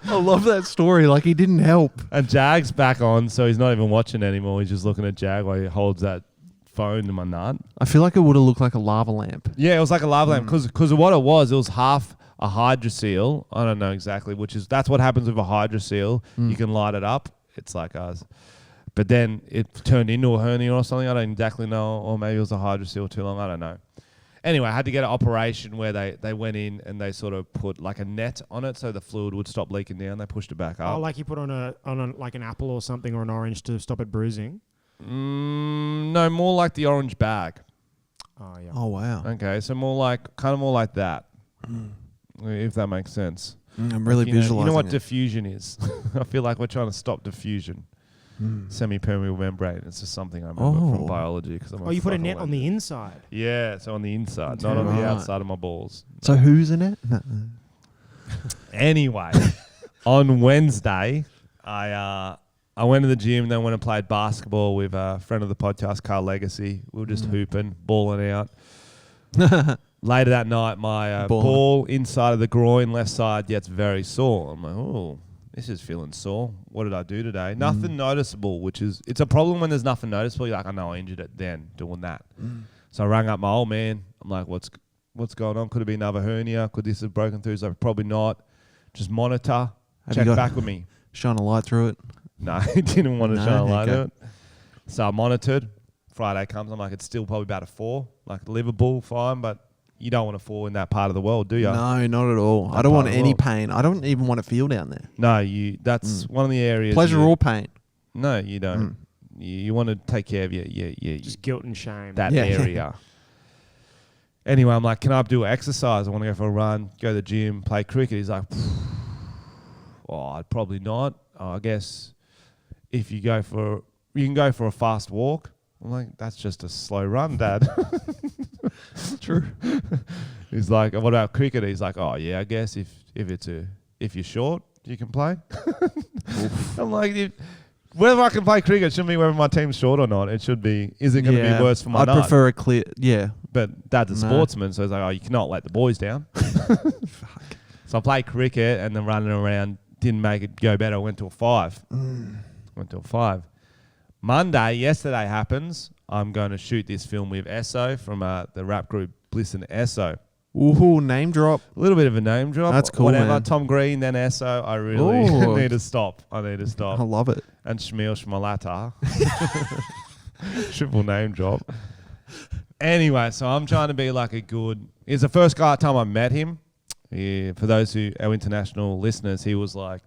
I love that story. Like, he didn't help. And Jag's back on, so he's not even watching anymore. He's just looking at Jag while he holds that phone to my nut. I feel like it would have looked like a lava lamp. Yeah, it was like a lava lamp because what it was half a hydroseal. I don't know exactly, that's what happens with a hydroseal. You can light it up. It's like ours. But then it turned into a hernia or something. I don't exactly know. Or maybe it was a hydroseal too long. I don't know. Anyway, I had to get an operation where they went in and they sort of put like a net on it so the fluid would stop leaking down. They pushed it back up. Oh, like you put on like an apple or something or an orange to stop it bruising? No, more like the orange bag. Oh, yeah. Oh, wow. Okay, so more like that. If that makes sense. I'm really visualizing You know what it. diffusion is? I feel like we're trying to stop diffusion. Semi-permeable membrane. It's just something I remember from biology. You put a net on the inside? Yeah, so on the inside, not on the outside of my balls. So who's in it? No. Anyway, on Wednesday, I went to the gym, then went and played basketball with a friend of the podcast, Carl Legacy. We were just hooping, balling out. Later that night, my ball inside of the groin, left side, gets very sore. I'm like, oh, this is feeling sore. What did I do today? Nothing noticeable, it's a problem when there's nothing noticeable. You're like, I know I injured it then doing that. So I rang up my old man. I'm like, what's going on? Could it be another hernia? Could this have broken through? So probably not. Just monitor. Check back with me. Shine a light through it? No, he didn't want to shine a light through it. So I monitored. Friday comes. I'm like, it's still probably about a 4. Like livable, fine, but you don't want to fall in that part of the world, do you? No, not at all. I don't want any pain. I don't even want to feel down there. No, that's one of the areas. Pleasure or pain? No, you don't. You want to take care of your just guilt and shame. That area. Anyway, I'm like, can I do exercise? I want to go for a run, go to the gym, play cricket. He's like, I'd probably not. I guess if you can go for a fast walk. I'm like, that's just a slow run, Dad. True. He's like, what about cricket? He's like, oh yeah, I guess if you're short, you can play. I'm like, whether I can play cricket shouldn't be whether my team's short or not. It should be, is it going to be worse for my I'd prefer a clear, But Dad's a sportsman, so he's like, oh, you cannot let the boys down. Fuck. So I played cricket and then running around, didn't make it go better. Went to a 5. Yesterday happens. I'm going to shoot this film with Esso from the rap group Bliss and Esso. Ooh, name drop. A little bit of a name drop. That's cool, Whatever. man. Tom Green, then Esso. I really need to stop. I love it. And Shmuel Shmalata. Triple name drop. Anyway, so I'm trying to be like he's the first time I met him. For those our international listeners, he was like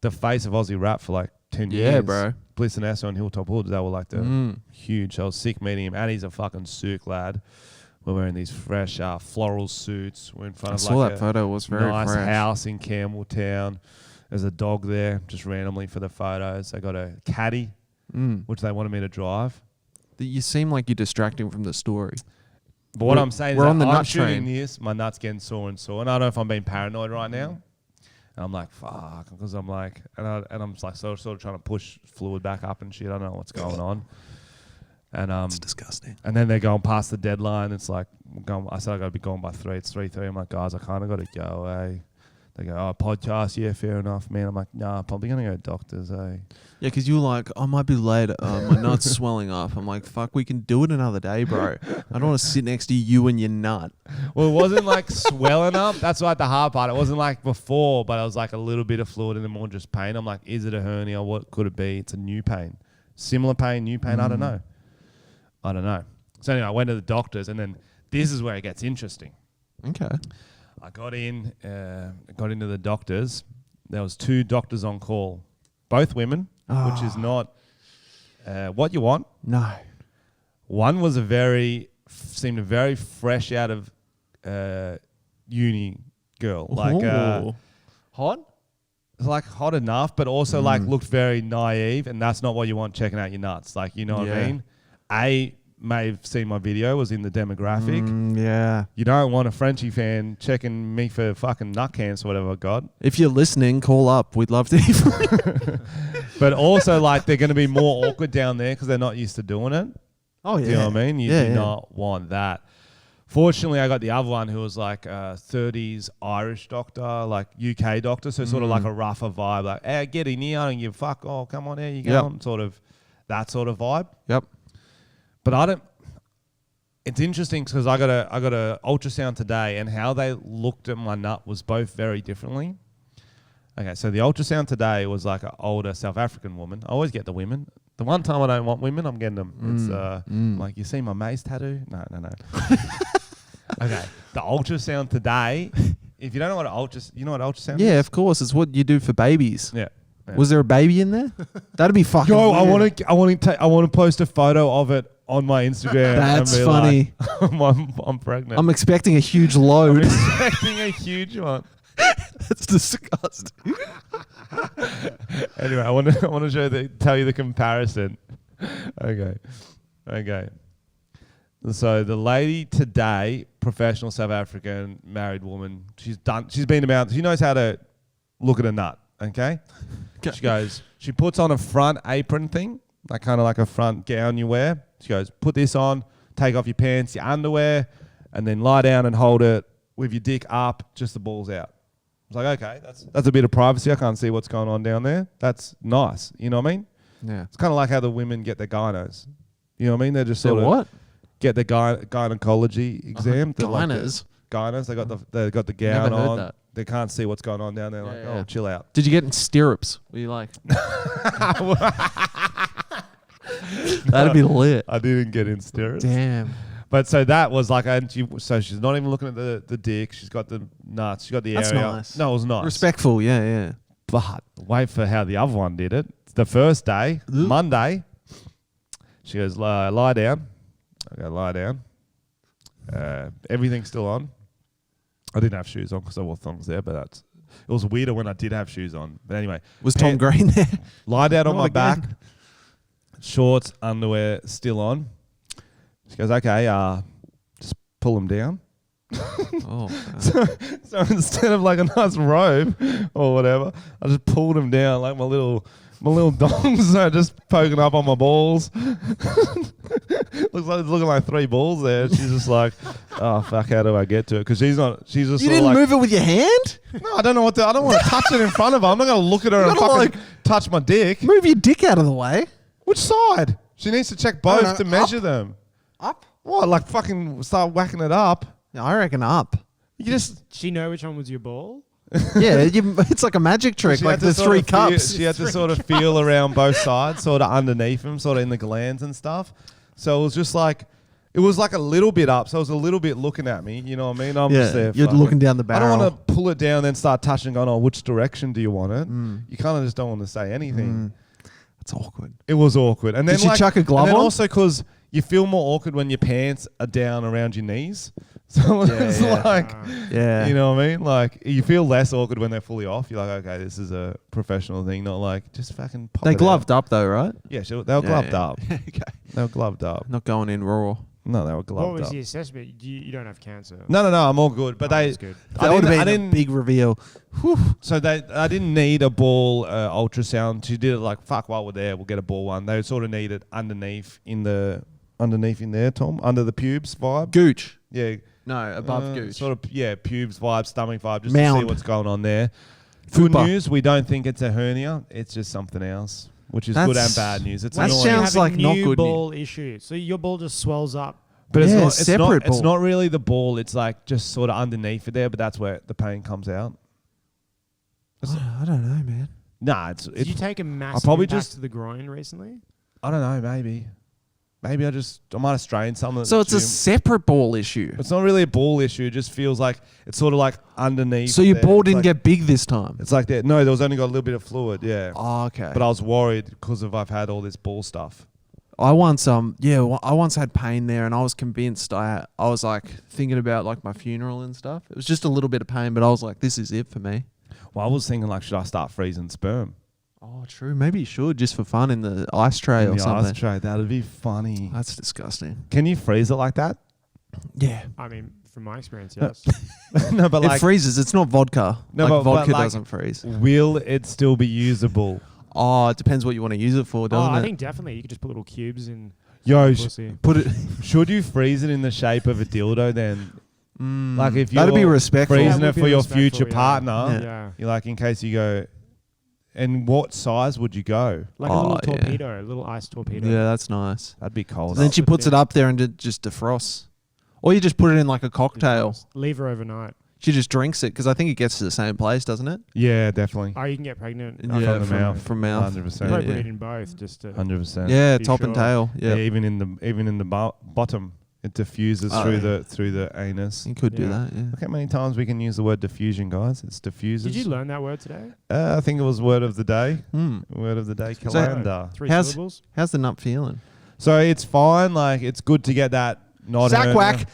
the face of Aussie rap for like 10 years. Yeah, bro. Bliss and Esso and Hilltop Hoods, they were like the huge. I was sick meeting him, and he's a fucking sook lad. We're wearing these fresh floral suits. We're in front of saw that photo. It was very nice fresh. house in Campbelltown. There's a dog there, just randomly for the photos. They got a caddy, which they wanted me to drive. You seem like you're distracting from the story. But what I'm saying is on the I'm nut shooting train. this, my nut's getting sore and sore. And I don't know if I'm being paranoid right now. And I'm like, fuck, because I'm like, and I'm just like sort of trying to push fluid back up and shit. I don't know what's going on. And It's disgusting. And then they're going past the deadline. It's like, I said I got to be gone by 3. It's 3:30. I'm like, guys, I kind of got to go. They go, oh, podcast, yeah, fair enough, man. I'm like, nah, probably gonna go to doctors. Yeah, because you were like, I might be late. My nut's swelling up. I'm like, fuck, we can do it another day, bro. I don't want to sit next to you and your nut. Well, it wasn't like swelling up. That's like the hard part. It wasn't like before, but it was like a little bit of fluid and then more just pain. I'm like, is it a hernia? What could it be? It's a new pain. Similar pain, new pain. I don't know. So anyway, I went to the doctors, and then this is where it gets interesting. Okay. I got into the doctors. There was 2 doctors on call, both women, which is not what you want. No. One was seemed very fresh out of uni girl, like hot. It's like hot enough, but also like looked very naive, and that's not what you want checking out your nuts. Like, you know what I mean? A may have seen my video, was in the demographic. Yeah. You don't want a Frenchy fan checking me for fucking nut cancer, whatever I got. If you're listening, call up. We'd love to hear from you. But also, like, they're going to be more awkward down there because they're not used to doing it. Oh, yeah. Do you know what I mean? You do not want that. Fortunately, I got the other one who was like a 30s Irish doctor, like UK doctor, so sort of like a rougher vibe, like, hey, get in here, I don't give a fuck, oh, come on, there you go, sort of that sort of vibe. Yep. But I don't, it's interesting because I got a ultrasound today and how they looked at my nut was both very differently. Okay, so the ultrasound today was like an older South African woman. I always get the women. The one time I don't want women, I'm getting them. It's like, you see my mace tattoo? No. Okay, the ultrasound today. If you don't know what ultrasound is? Yeah, of course. It's what you do for babies. Yeah. Was there a baby in there? That'd be fucking. Yo, weird. I want to post a photo of it on my Instagram. That's and be funny. Like, I'm pregnant. I'm expecting a huge load. I'm expecting a huge one. That's disgusting. Anyway, I want to tell you the comparison. Okay. So the lady today, professional South African married woman, she's been about, she knows how to look at a nut, okay? She puts on a front apron thing, like kind of like a front gown you wear. She goes, put this on, take off your pants, your underwear, and then lie down and hold it with your dick up, just the balls out. I was like, okay, that's a bit of privacy. I can't see what's going on down there. That's nice. You know what I mean? Yeah. It's kind of like how the women get their gynos. You know what I mean? They're just sort of what? Get the gynecology exam. Gynos? Gynos. They got the gown Never heard on. that. They can't see what's going on down there. Oh, chill out. Did you get in stirrups? Were you like? That'd be lit. I didn't get in stirrups. Damn. But so that was like, so she's not even looking at the dick. She's got the nuts. She's got the That's area. nice. No, it was nice. Respectful, yeah. But wait for how the other one did it. The first day, Monday, she goes, lie down. I go, lie down. Everything's still on. I didn't have shoes on because I wore thongs there, but it was weirder when I did have shoes on. But anyway. Was Tom Green there? Lie down on my back. Shorts, underwear, still on. She goes, okay, just pull them down. Oh. So instead of like a nice robe or whatever, I just pulled them down like my little dongs are just poking up on my balls. Looks like it's looking like 3 balls there. She's just like, oh fuck, how do I get to it? Because she's just You sort of didn't like, move it with your hand? no, I don't know I don't want to touch it in front of her. I'm not going to look at her and fucking touch my dick. Move your dick out of the way. Which side? She needs to check both to measure them. Up? What? Like fucking start whacking it up? Yeah, I reckon up. You just. She know which one was your ball? Yeah, it's like a magic trick, like the 3 cups. She had to sort of feel around both sides, sort of underneath them, sort of in the glands and stuff. So it was just like, it was like a little bit up, so it was a little bit looking at me. You know what I mean? I'm just there. You're looking down the barrel. I don't want to pull it down and then start touching, going, oh, which direction do you want it? You kind of just don't want to say anything. It's awkward. It was awkward. And then Did you chuck a glove and then on? also because you feel more awkward when your pants are down around your knees. So it's like, you know what I mean? Like, you feel less awkward when they're fully off. You're like, okay, this is a professional thing, not like just fucking pop They it gloved out. up though, right? Yeah, they were gloved up. Okay. They were gloved up. Not going in raw. No, they were gloved up. What was the assessment? You don't have cancer. No, I'm all good. But that's good. That would have been a big reveal. Whew. So I didn't need a ball ultrasound. She did it like, fuck, while we're there, we'll get a ball one. They sort of need it underneath in there, Tom, under the pubes vibe. Gooch. Yeah. No, above gooch. Sort of, pubes vibe, stomach vibe, just Mound. to see what's going on there. Fupa. Good news, we don't think it's a hernia. It's just something else, which is good and bad news. It's That annoying. sounds like not good ball issue. So your ball just swells up. But Yeah, it's separate ball. not really the ball. It's like just sort of underneath it there, but that's where the pain comes out. I don't know, man. Nah, Did you take a massive probably impact just- to the groin recently? I don't know, maybe I might have strained something. So it's a separate ball issue. It's not really a ball issue. It just feels like it's sort of like underneath. So your there. ball It's didn't like, get big this time. It's like that. No, there was only got a little bit of fluid. Yeah. Oh, okay. But I was worried because I've had all this ball stuff. I once had pain there, and I was convinced. I was like thinking about like my funeral and stuff. It was just a little bit of pain, but I was like, this is it for me. Well, I was thinking like, should I start freezing sperm? Oh, true. Maybe you should, just for fun, in the ice tray or something. Ice tray, that'd be funny. That's disgusting. Can you freeze it like that? Yeah. I mean, from my experience, yes. No, but It freezes. It's not vodka. No, like but vodka like, doesn't freeze. Will it still be usable? Oh, it depends what you want to use it for, doesn't it? I think definitely you could just put little cubes in. Yo, Put it. should you freeze it in the shape of a dildo then? Like if That'd be you're respectful. freezing That it would for be your respectful, future yeah. partner, Yeah. you're like, in case you go. And what size would you go? Like a little torpedo, a little ice torpedo. Yeah, that's nice. That'd be cold. Then she puts it up there and it just defrosts. Or you just put it in like a cocktail. Leave her overnight. She just drinks it because I think it gets to the same place, doesn't it? Yeah, definitely. Oh, you can get pregnant. Yeah, from the mouth. From mouth. 100%. Probably put Yeah. it in both, just to. 100%. Yeah, Be top and sure. tail. Yeah, Yeah, even in the bottom, it diffuses Oh, through the anus. you could do Yeah. that. Yeah. Look how many times we can use the word diffusion, guys. It's diffuses. Did you learn that word today? I think it was word of the day. Word of the day calendar. 3 How's- syllables. How's the nut feeling? So it's fine. Like it's good to get that. Not Zach hernia. whack.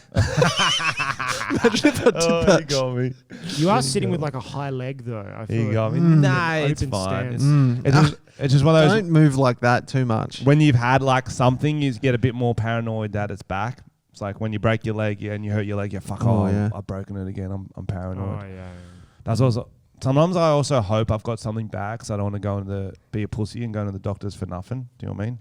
Imagine if I did Oh, that. you got me. You are sitting with like a high leg though. I feel You got me. Mm. Nah, it's Open fine. stance. It's just one of those. Don't move like that too much. When you've had like something, you get a bit more paranoid that it's back. It's like when you break your leg and you hurt your leg, Yeah. I've broken it again. I'm paranoid. Oh yeah. That's also. Sometimes I also hope I've got something back, so I don't want to go into be a pussy and go to the doctors for nothing. Do you know what I mean?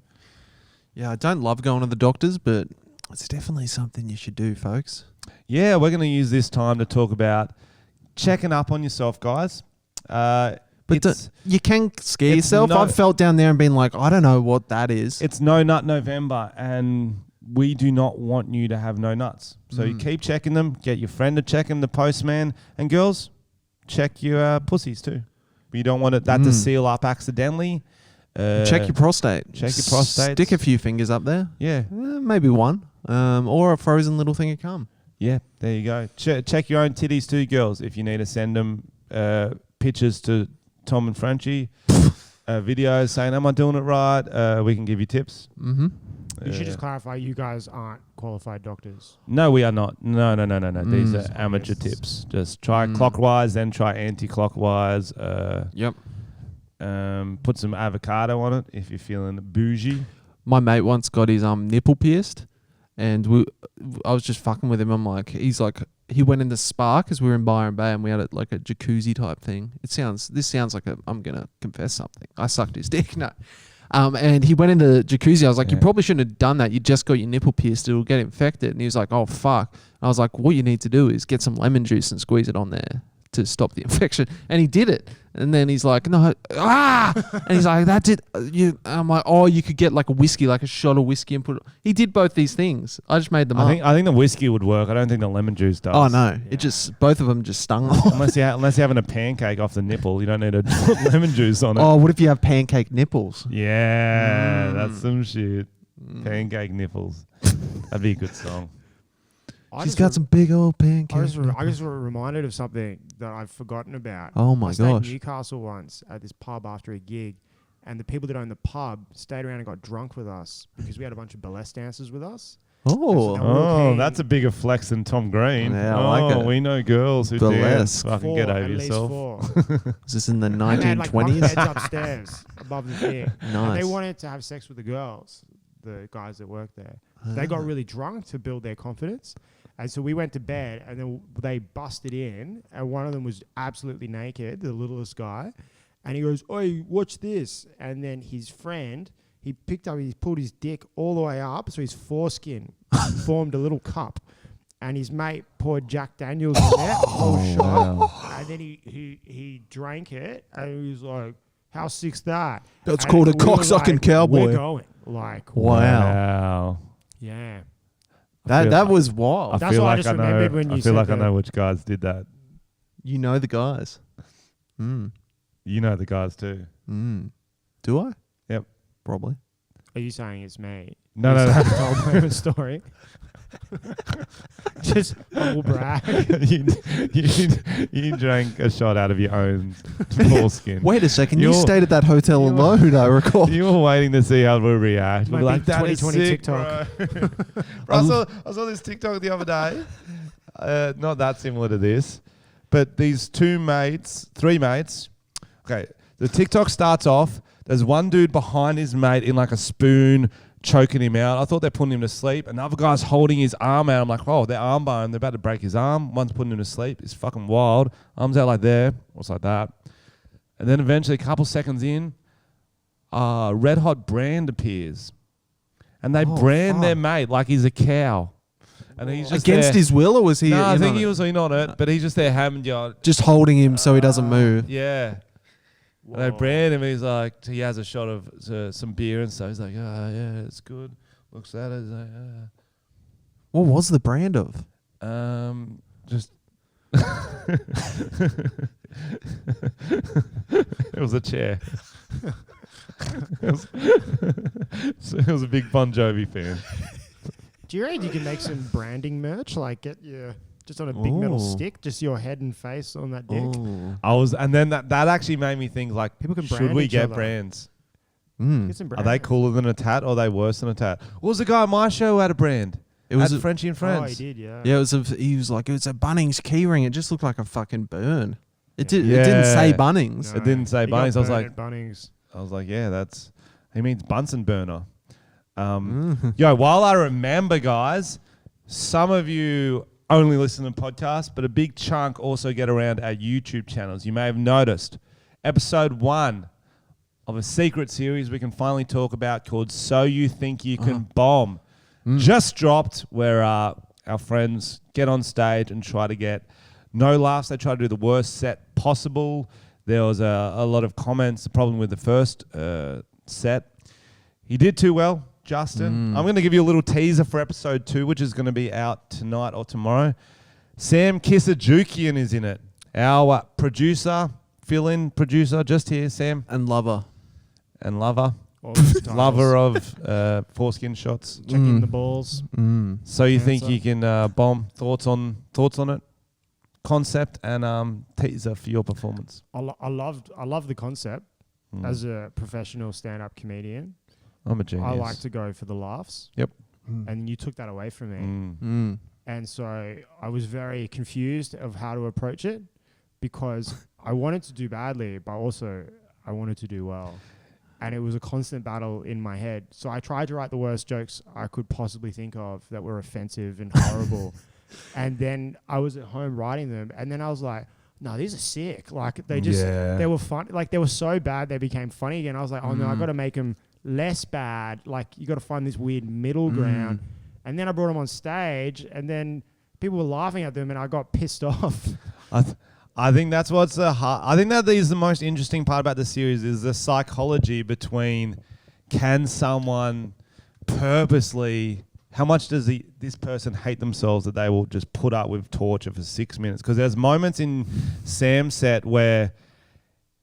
Yeah, I don't love going to the doctors, but it's definitely something you should do, folks. Yeah, we're going to use this time to talk about checking up on yourself, guys. But It's you can scare it's yourself. no- I've felt down there and been like, I don't know what that is. it's No Nut November, and we do not want you to have no nuts. So you keep checking them. Get your friend to check them, the postman, and girls, check your pussies too. But you don't want that to seal up accidentally. Check your prostate. check your prostate. Stick a few fingers up there. Yeah, Maybe one. Or a frozen little thing of cum. yeah. There you go. Check your own titties too, girls. If you need to send them pictures to Tom and Frenchy, videos saying, "Am I doing it right?" We can give you tips. Mm-hmm. You should just clarify. You guys aren't qualified doctors. No, we are not. No. These are amateur Yes. tips. Just try clockwise, then try anti-clockwise. Yep. Put some avocado on it if you're feeling bougie. My mate once got his nipple pierced, and I was just fucking with him. I'm like, he went in the spa because we were in Byron Bay and we had a jacuzzi type thing. This sounds like I'm gonna confess something. I sucked his dick. No. And he went in the jacuzzi. I was like, you probably shouldn't have done that. You just got your nipple pierced. It'll get infected. And he was like, oh, fuck. I was like, what you need to do is get some lemon juice and squeeze it on there to stop the infection. And he did it. And then he's like, no, and he's like, that's it. I'm like, oh, you could get like a whiskey, like a shot of whiskey and put it. He did both these things. I just made them up. I think the whiskey would work. I don't think the lemon juice does. Oh, no. It just, both of them just stung. unless you're having a pancake off the nipple, you don't need to put lemon juice on it. Oh, what if you have pancake nipples? Yeah, that's some shit. Pancake nipples. That'd be a good song. She's got some big old pancakes. I just were reminded of something that I've forgotten about. Oh my I stayed in gosh. Newcastle once at this pub after a gig, and the people that owned the pub stayed around and got drunk with us because we had a bunch of burlesque dancers with us. Oh. Oh, Okay. that's a bigger flex than Tom Green. Yeah, I like it. We know girls who Burlesque. dance. Fucking get over yourself. 4. Is this in the And they had like bunk 1920s? beds upstairs above the thing. And Nice. they wanted to have sex with the girls, the guys that worked there. They got really drunk to build their confidence. And so we went to bed, and then they busted in, and one of them was absolutely naked, the littlest guy. And he goes, "Oi, watch this." And then his friend, he pulled his dick all the way up, so his foreskin formed a little cup. And his mate poured Jack Daniels in there, a whole shot. And then he drank it, and he was like, "How sick's that?" That's And called a we were cocksucking like, cowboy. We're going. Like, Wow. yeah. That was wild. That's what I just remembered when you I feel said like I that. know which guys did that. You know the guys. You know the guys too. Do I? Yep. Probably. Are you saying it's me? No. Told me a story. Just humble brag. you drank a shot out of your own foreskin. Wait a second. You You're- stayed at that hotel alone, I recall. You were waiting to see how we'll react. Might We'll be be like, that is 2020 sick, TikTok. bro. I saw this TikTok the other day. Not that similar to this, but these three mates. Okay, the TikTok starts off. There's one dude behind his mate in like a spoon, choking him out. I thought they're putting him to sleep. Another guy's holding his arm out. I'm like, oh, they're arm bone. They're about to break his arm. One's putting him to sleep. It's fucking wild. Arms out like there. What's like that? And then eventually, a couple seconds in, Red Hot Brand appears. and they brand their mate like he's a cow. And he's just against there. his will, or was he? No, I think he was in on it, but he's just there having just holding him so he doesn't move. Yeah. And they brand him. He's like, he has a shot of some beer and stuff. He's like, yeah, it's good. Looks at it. He's like, What was the brand of? Just. It was a chair. It was a big Bon Jovi fan. Do you reckon you can make some branding merch? Like get your just on a big metal stick, just your head and face on that dick. And then that actually made me think like, people can brand should we each get other. Brands? Get some Are they cooler than a tat or are they worse than a tat? What was the guy on my show who had a brand? It was Frenchy and Friends. Oh, he did, yeah. Yeah, he was like, it was a Bunnings keyring. It just looked like a fucking burn. It didn't say Bunnings. No, it didn't say Bunnings. I was like, Bunnings. yeah, he means Bunsen burner. Yo, while I remember, guys, some of you only listen to podcasts, but a big chunk also get around our YouTube channels. You may have noticed episode 1 of a secret series we can finally talk about called So You Think You Can Bomb. Just dropped, where our friends get on stage and try to get no laughs. They try to do the worst set possible. There was a lot of comments. The problem with the first set, he did too well, Justin. I'm going to give you a little teaser for episode 2, which is going to be out tonight or tomorrow. Sam Kisajukian is in it. Our producer, fill-in producer, just here, Sam. And lover. Lover of foreskin shots. Checking the balls. So you think you can bomb? Thoughts on it? Concept and teaser for your performance. I love the concept. As a professional stand-up comedian, I'm a genius. I like to go for the laughs. Yep. And you took that away from me. And so I was very confused of how to approach it because I wanted to do badly, but also I wanted to do well. And it was a constant battle in my head. So I tried to write the worst jokes I could possibly think of that were offensive and horrible. And then I was at home writing them. And then I was like, no, these are sick. Like they were fun. Like they were so bad, they became funny again. I was like, oh no, I got to make them less bad. Like you got to find this weird middle ground. And then I brought them on stage and then people were laughing at them and I got pissed off. I think that's what's I think that is the most interesting part about the series is the psychology between can someone purposely, how much does this person hate themselves that they will just put up with torture for 6 minutes? Because there's moments in Sam's set where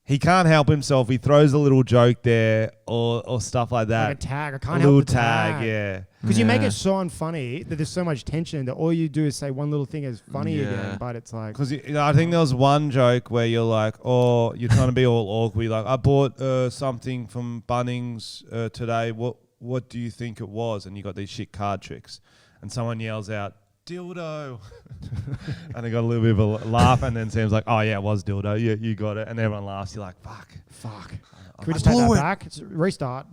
he can't help himself. He throws a little joke there or stuff like that. Like a tag. I can't help the tag. Yeah. Because you make it so unfunny that there's so much tension that all you do is say one little thing is funny again, but it's like... Because I think there was one joke where you're like, oh, you're trying to be all awkward. Like, I bought something from Bunnings today. What do you think it was? And you got these shit card tricks. And someone yells out, dildo. And they got a little bit of a laugh. And then Sam's like, oh, yeah, it was dildo. Yeah, you got it. And everyone laughs. You're like, fuck. Can we just take that back? It's restart.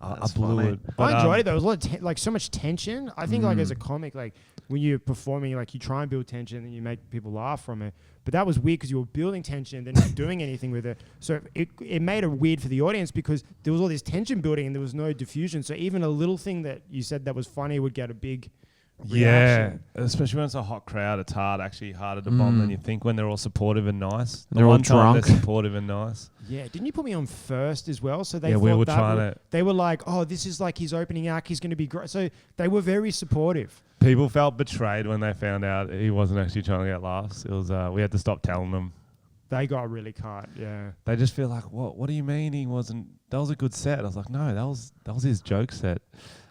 I blew it. I enjoyed it. There was a lot of so much tension. I think like as a comic, like when you're performing, like you try and build tension and you make people laugh from it. But that was weird because you were building tension, then not doing anything with it. So it made it weird for the audience because there was all this tension building and there was no diffusion. So even a little thing that you said that was funny would get a big reaction. Yeah, especially when it's a hot crowd. It's harder to bomb than you think when they're all supportive and nice. They're all drunk. They're supportive and nice. Yeah, didn't you put me on first as well? So they we were trying to. They were like, "Oh, this is like his opening act. He's going to be great." So they were very supportive. People felt betrayed when they found out he wasn't actually trying to get laughs. It was we had to stop telling them. They got really cut. Yeah. They just feel like, what do you mean he wasn't? That was a good set. I was like, no, that was his joke set.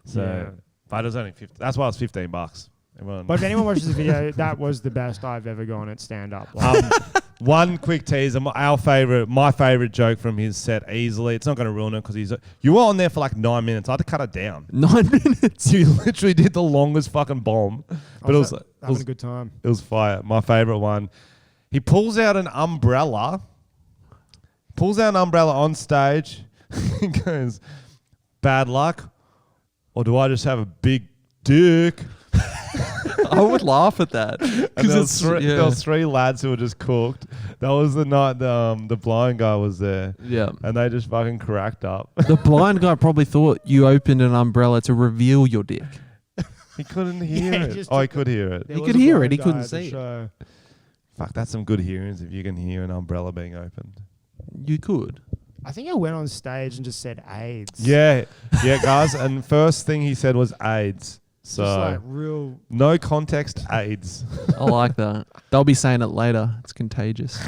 So, but it was only 50. That's why it was $15. But if anyone watches the video, that was the best I've ever gone at stand-up. One quick teaser, my favorite joke from his set easily. It's not going to ruin it because you were on there for like 9 minutes. I had to cut it down. 9 minutes? You literally did the longest fucking bomb. But it was having a good time. It was fire. My favorite one. He pulls out an umbrella on stage. He goes, bad luck, or do I just have a big dick? I would laugh at that. And there was three lads who were just cooked. That was the night the blind guy was there. Yeah. And they just fucking cracked up. The blind guy probably thought you opened an umbrella to reveal your dick. He couldn't hear it. Oh, he could hear it. He could hear it. He couldn't see it. Fuck, that's some good hearings if you can hear an umbrella being opened. You could. I think I went on stage and just said AIDS. Yeah, guys. And first thing he said was AIDS. So just like real. No context AIDS. I like that. They'll be saying it later. It's contagious.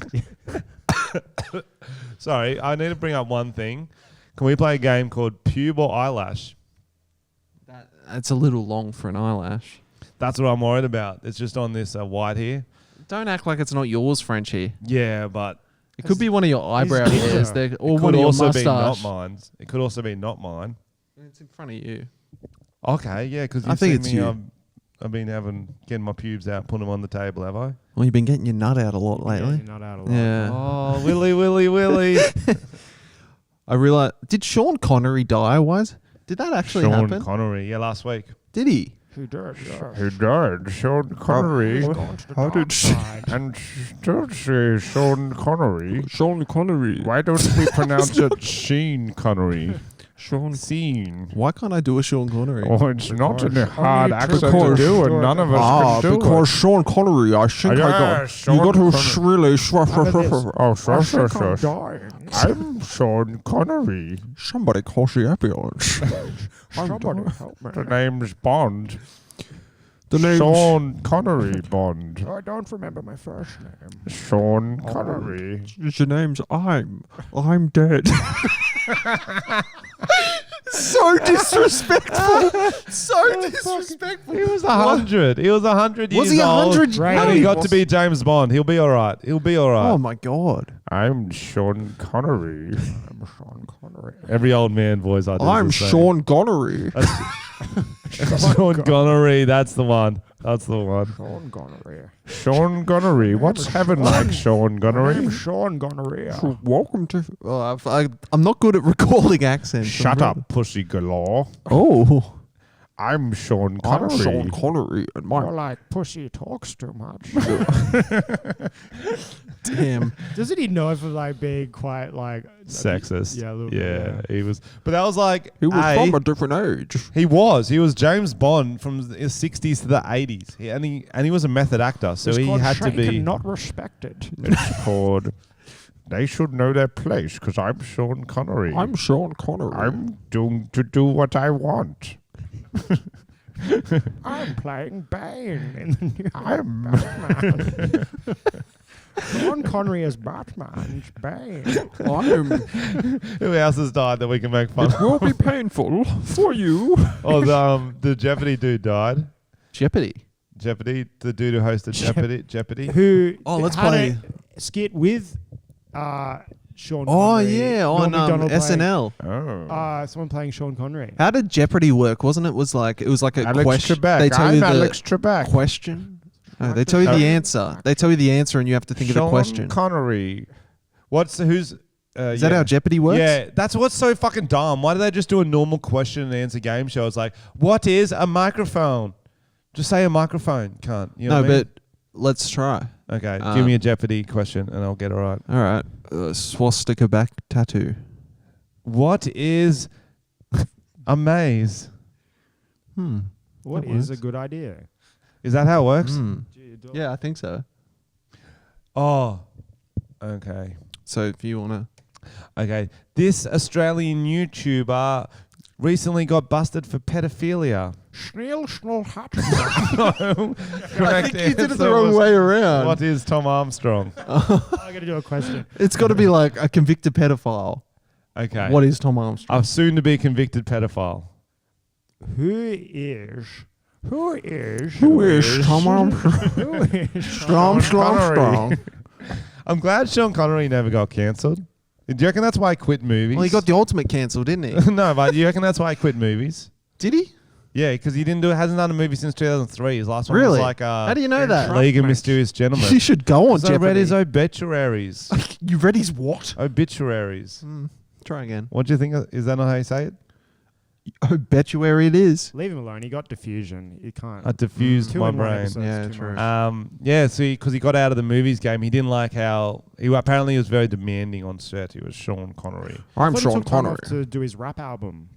Sorry, I need to bring up one thing. Can we play a game called Pube or Eyelash? It's a little long for an eyelash. That's what I'm worried about. It's just on this white here. Don't act like it's not yours, Frenchy. Yeah, but it could be one of your eyebrow hairs, or one of your also mustache. Be not mine. It could also be not mine. It's in front of you. Okay, yeah, because I think it's you. I've been getting my pubes out, putting them on the table, have I? Well, you've been getting your nut out a lot lately. Your nut out a lot. Yeah. Oh, Willy. I realised. Did Sean Connery die? Did that actually happen? Sean Connery, yeah, last week. Did he? Who died? Yeah. Who died? Sean Connery. How did And don't say Sean Connery. Sean Connery. Why don't we pronounce it Sheen Connery? Sean. Why can't I do a Sean Connery? Oh, it's not in a hard accent to do, and none of us can do because it. Sean Connery, I think Yeah, I got. Sean You got to Connery. really. Oh, shush. dying. I'm Sean Connery. Somebody call the ambulance. Somebody help me. The name's Bond. The name's Sean Connery Bond. I don't remember my first name. Sean Connery. Your name's I'm dead. So disrespectful. So disrespectful. He was 100. He was 100 years old. Was he 100? Right. And he got to be James Bond. He'll be all right. Oh my God. I'm Sean Connery. I'm Sean Connery. Every old man voice I do. I'm Sean Connery. Sean Connery. That's the one. Sean Connery. Sean Connery. What's heaven like, Sean Connery? I'm Sean Connery. Welcome to. I'm not good at recalling accents. Shut up, pussy galore. Oh. I'm Sean Connery. I'm Sean Connery. And More like pussy talks too much. Damn. Doesn't he know for like being quite like sexist? Yeah, a little yeah, bit, he was. But that was like He was from a different age. He was James Bond from the 60s to the 80s. And he was a method actor, so he had to be not respected. It's called. They should know their place because I'm Sean Connery. I'm Sean Connery. I'm doomed to do what I want. I'm playing Bane in the new I'm Batman. Sean Connery as Batman. Bane. Who else has died that we can make fun of? It will be painful for you. Oh, the Jeopardy dude died. Jeopardy, the dude who hosted Jeopardy. Who? let's had play a skit with Sean. Oh Connery, yeah, on SNL. Someone playing Sean Connery. How did Jeopardy work? Wasn't it? It was like a Alex question. Trebek. They tell you Alex the Trebek. question. No, they tell you the answer. They tell you the answer, and you have to think of the question. Sean Connery. Is that how Jeopardy works? Yeah, that's what's so fucking dumb. Why do they just do a normal question and answer game show? It's like, what is a microphone? Just say a microphone, cunt. You know what I mean? But let's try. Okay, give me a Jeopardy question and I'll get it right. All right. Swastika back tattoo. What is a maze? What is a good idea? Is that how it works? Yeah, I think so. Oh, okay. So if you want to... Okay. This Australian YouTuber recently got busted for pedophilia. Schnell hat. No. Correct. I think you did it the wrong way around. What is Tom Armstrong? I got to do a question. It's got to be like a convicted pedophile. Okay. What is Tom Armstrong? A soon-to-be convicted pedophile. Who is Tom Armstrong? Who is Strong. I'm glad Sean Connery never got cancelled. Do you reckon that's why he quit movies? Well, he got The Ultimate cancelled, didn't he? No, but you reckon that's why he quit movies? Did he? Yeah, because he hasn't done a movie since 2003. His last one Really? was like How do you know that? League of Mysterious Gentlemen. You should go on I Jeopardy. read his obituaries. You read his what? Obituaries. Try again. What do you think? Is that not how you say it? Obituary it is. Leave him alone. He got diffusion. You can't. I diffused my brain. Yeah, true. See, because he got out of the movies game, he didn't like how apparently he was very demanding on set. He was Sean Connery. I'm I thought he Sean took time Connery. off to do his rap album.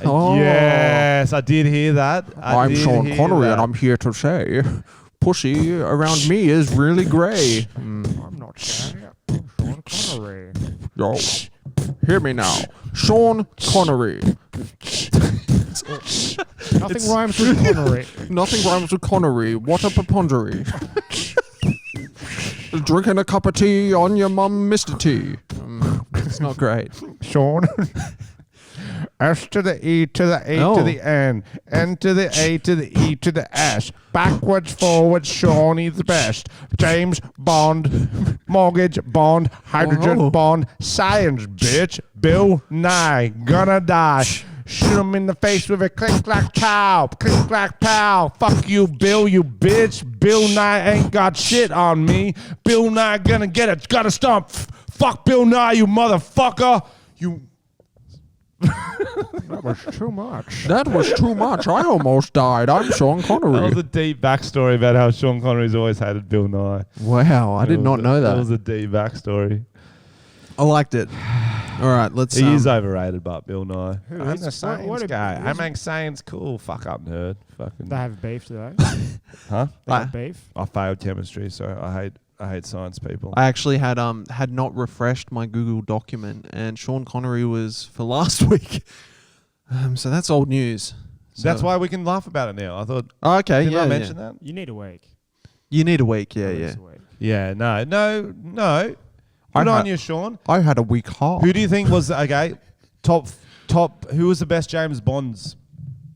Oh. Yes, I did hear that. I'm Sean Connery, and I'm here to say, pussy around me is really grey. I'm not saying it. I'm Sean Connery. Yo, hear me now, Sean Connery. Nothing rhymes with Connery. Nothing rhymes with Connery. What a preponderary. Drinking a cup of tea on your mum, Mr. T. It's not great. Sean. S to the E to the A to the N. N to the A to the E to the S. Backwards, forwards, Shawnee's the best. James Bond, mortgage bond, hydrogen bond, science, bitch. Bill Nye, gonna die. Shoot him in the face with a click clack pow, click clack pow. Fuck you, Bill, you bitch. Bill Nye ain't got shit on me. Bill Nye gonna get it, gotta stomp. Fuck Bill Nye, you motherfucker. You. That was too much. That was too much. I almost died. I'm Sean Connery. That was a deep backstory about how Sean Connery's always hated Bill Nye. Wow, I did not know that. That was a deep backstory. I liked it. All right, let's. He is overrated, but Bill Nye. Who I'm is- the science what a- guy. I make science cool. Fuck up, nerd. Fucking. They have beef today. Huh? They have beef. I failed chemistry, so I hate science people. I actually had not refreshed my Google document, and Sean Connery was for last week. So that's old news. So That's why we can laugh about it now. I thought. Oh, okay, Did yeah. I mention that? You need a week. You need a week, yeah, At yeah. least a week. Yeah. No. I Good on had- you, Sean. I had a week half. Who do you think was okay? Top. Who was the best James Bonds?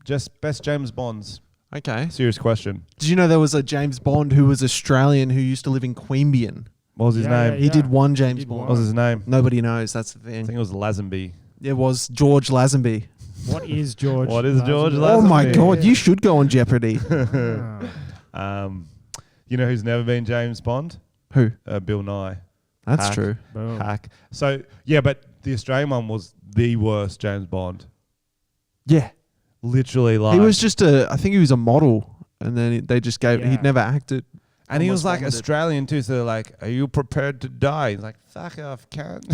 Just best James Bonds. Okay. Serious question. Did you know there was a James Bond who was Australian who used to live in Queanbeyan? What was his Yeah, name? He did one James did Bond. What was his name? Nobody knows. That's the I thing. think it was Lazenby. It was George Lazenby. What is George? What is George Oh my Lazenby? God! You should go on Jeopardy. You know who's never been James Bond? Who? Bill Nye. That's Hack. true. Boom. Hack. So yeah, but the Australian one was the worst James Bond. Yeah. Literally, like He was just I think he was a model, and then they just gave. Yeah. He'd never acted. and he was almost like vomited. Australian too. So they're like, "Are you prepared to die?" He's like, "Fuck off, cunt."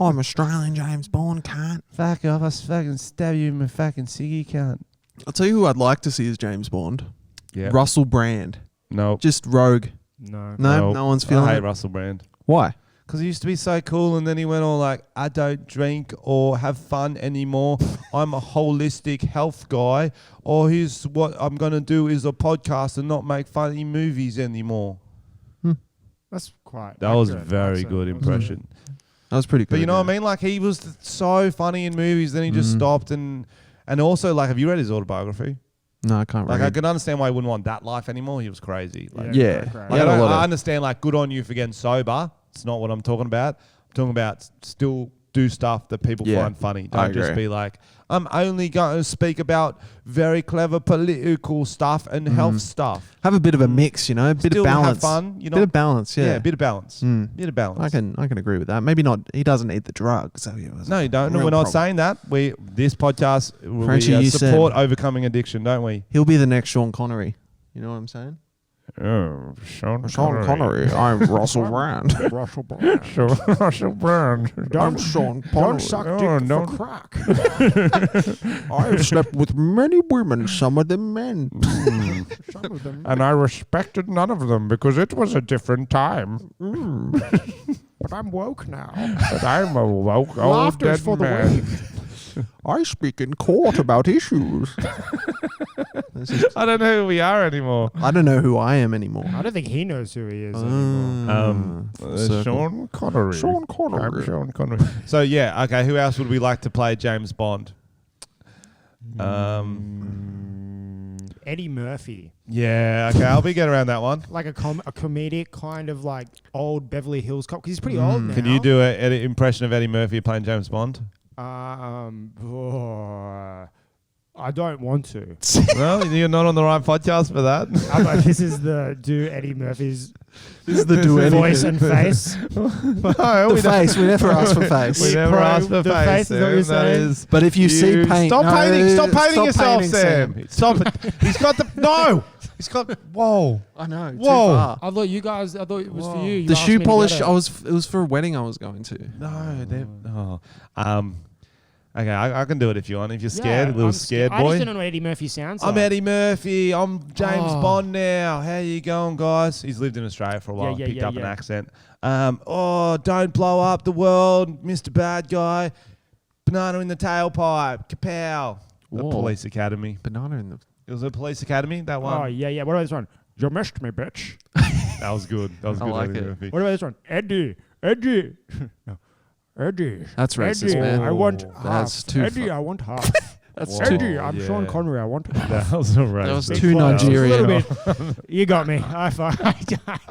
I'm Australian James Bond, can't. Fuck off! I fucking stab you in my fucking ciggy, cunt. I'll tell you who I'd like to see as James Bond. Yeah. Russell Brand. No. Just rogue. No. No one's feeling I hate it. Russell Brand. Why? Because he used to be so cool, and then he went all like, "I don't drink or have fun anymore. I'm a holistic health guy. Or here's what I'm gonna do is a podcast and not make funny movies anymore." That's quite. That was a accurate. very That's good impression. That was pretty good. But you know yeah. what I mean? Like he was so funny in movies, then he just stopped, and also like, have you read his autobiography? No, I can't Like read. I can understand why he wouldn't want that life anymore. He was crazy. Like, Yeah. Great. He had a lot of- I understand. Like, good on you for getting sober. It's not what I'm talking about. I'm talking about still do stuff that people Yeah, find funny. I Don't just agree. be like, I'm only going to speak about very clever political stuff and health stuff. Have a bit of a mix, you know, a bit Still of balance. have fun. You know, Bit of balance, yeah. a bit of balance. Mm. Bit of balance. I can agree with that. Maybe not. He doesn't eat the drugs. So No, you don't. No, Real we're not problem. saying that. This podcast Frenchy, we you support said- overcoming addiction, don't we? He'll be the next Sean Connery. You know what I'm saying? Oh, Sean I'm Russell Brand. Russell Brand. Russell Brand. I'm Sean Don't Connery. suck Oh, dick don't- for crack. I've slept with many women, some of them men. Some of them. And I respected none of them because it was a different time. But I'm woke now. But I'm a woke old Laughter's dead for the man. weak. I speak in court about issues. I don't know who we are anymore. I don't know who I am anymore. I don't think he knows who he is anymore. Full circle. Sean Connery. Sean Connery. I'm Sean Connery. So yeah, okay. Who else would we like to play James Bond? Eddie Murphy. Yeah. Okay, I'll be get around that one. Like a comedic kind of like old Beverly Hills cop. Because he's pretty old now. Can you do an impression of Eddie Murphy playing James Bond? I don't want to. Well, you're not on the right podcast for that. I'm like, this is the do Eddie Murphy's This is the do anything. Voice and face. The face. We never ask for face. We never ask for the face. face is what you're saying? But if you see paint, Stop painting. Stop painting yourself, painting, Sam. Stop it. He's got the no. He's got. Whoa. I know. Whoa. Too far. I thought you guys. I thought it was for you. You The asked shoe me to polish. get it. It was for a wedding I was going to. No. Okay, I can do it if you want. If you're scared, a little I'm scared I boy. just don't know what Eddie Murphy sounds like. I'm Eddie Murphy. I'm James Oh. Bond now. How you going, guys? He's lived in Australia for a while. Yeah, Picked up an yeah. accent. Don't blow up the world, Mr. Bad Guy. Banana in the tailpipe. Kapow. The Whoa. Police Academy. Banana in the. It was a Police Academy, that one. Oh, yeah. What about this one? You missed me, bitch. That was good. That was I good. like Eddie it. Murphy. What about this one? Eddie. No. Eddie. That's racist, Eddie, man. I want That's half. too Eddie, far. I want half. That's Whoa. too. Eddie, I'm yeah. Sean Connery. I want half. That was a That was racist. too Nigerian. A little bit. You got me. I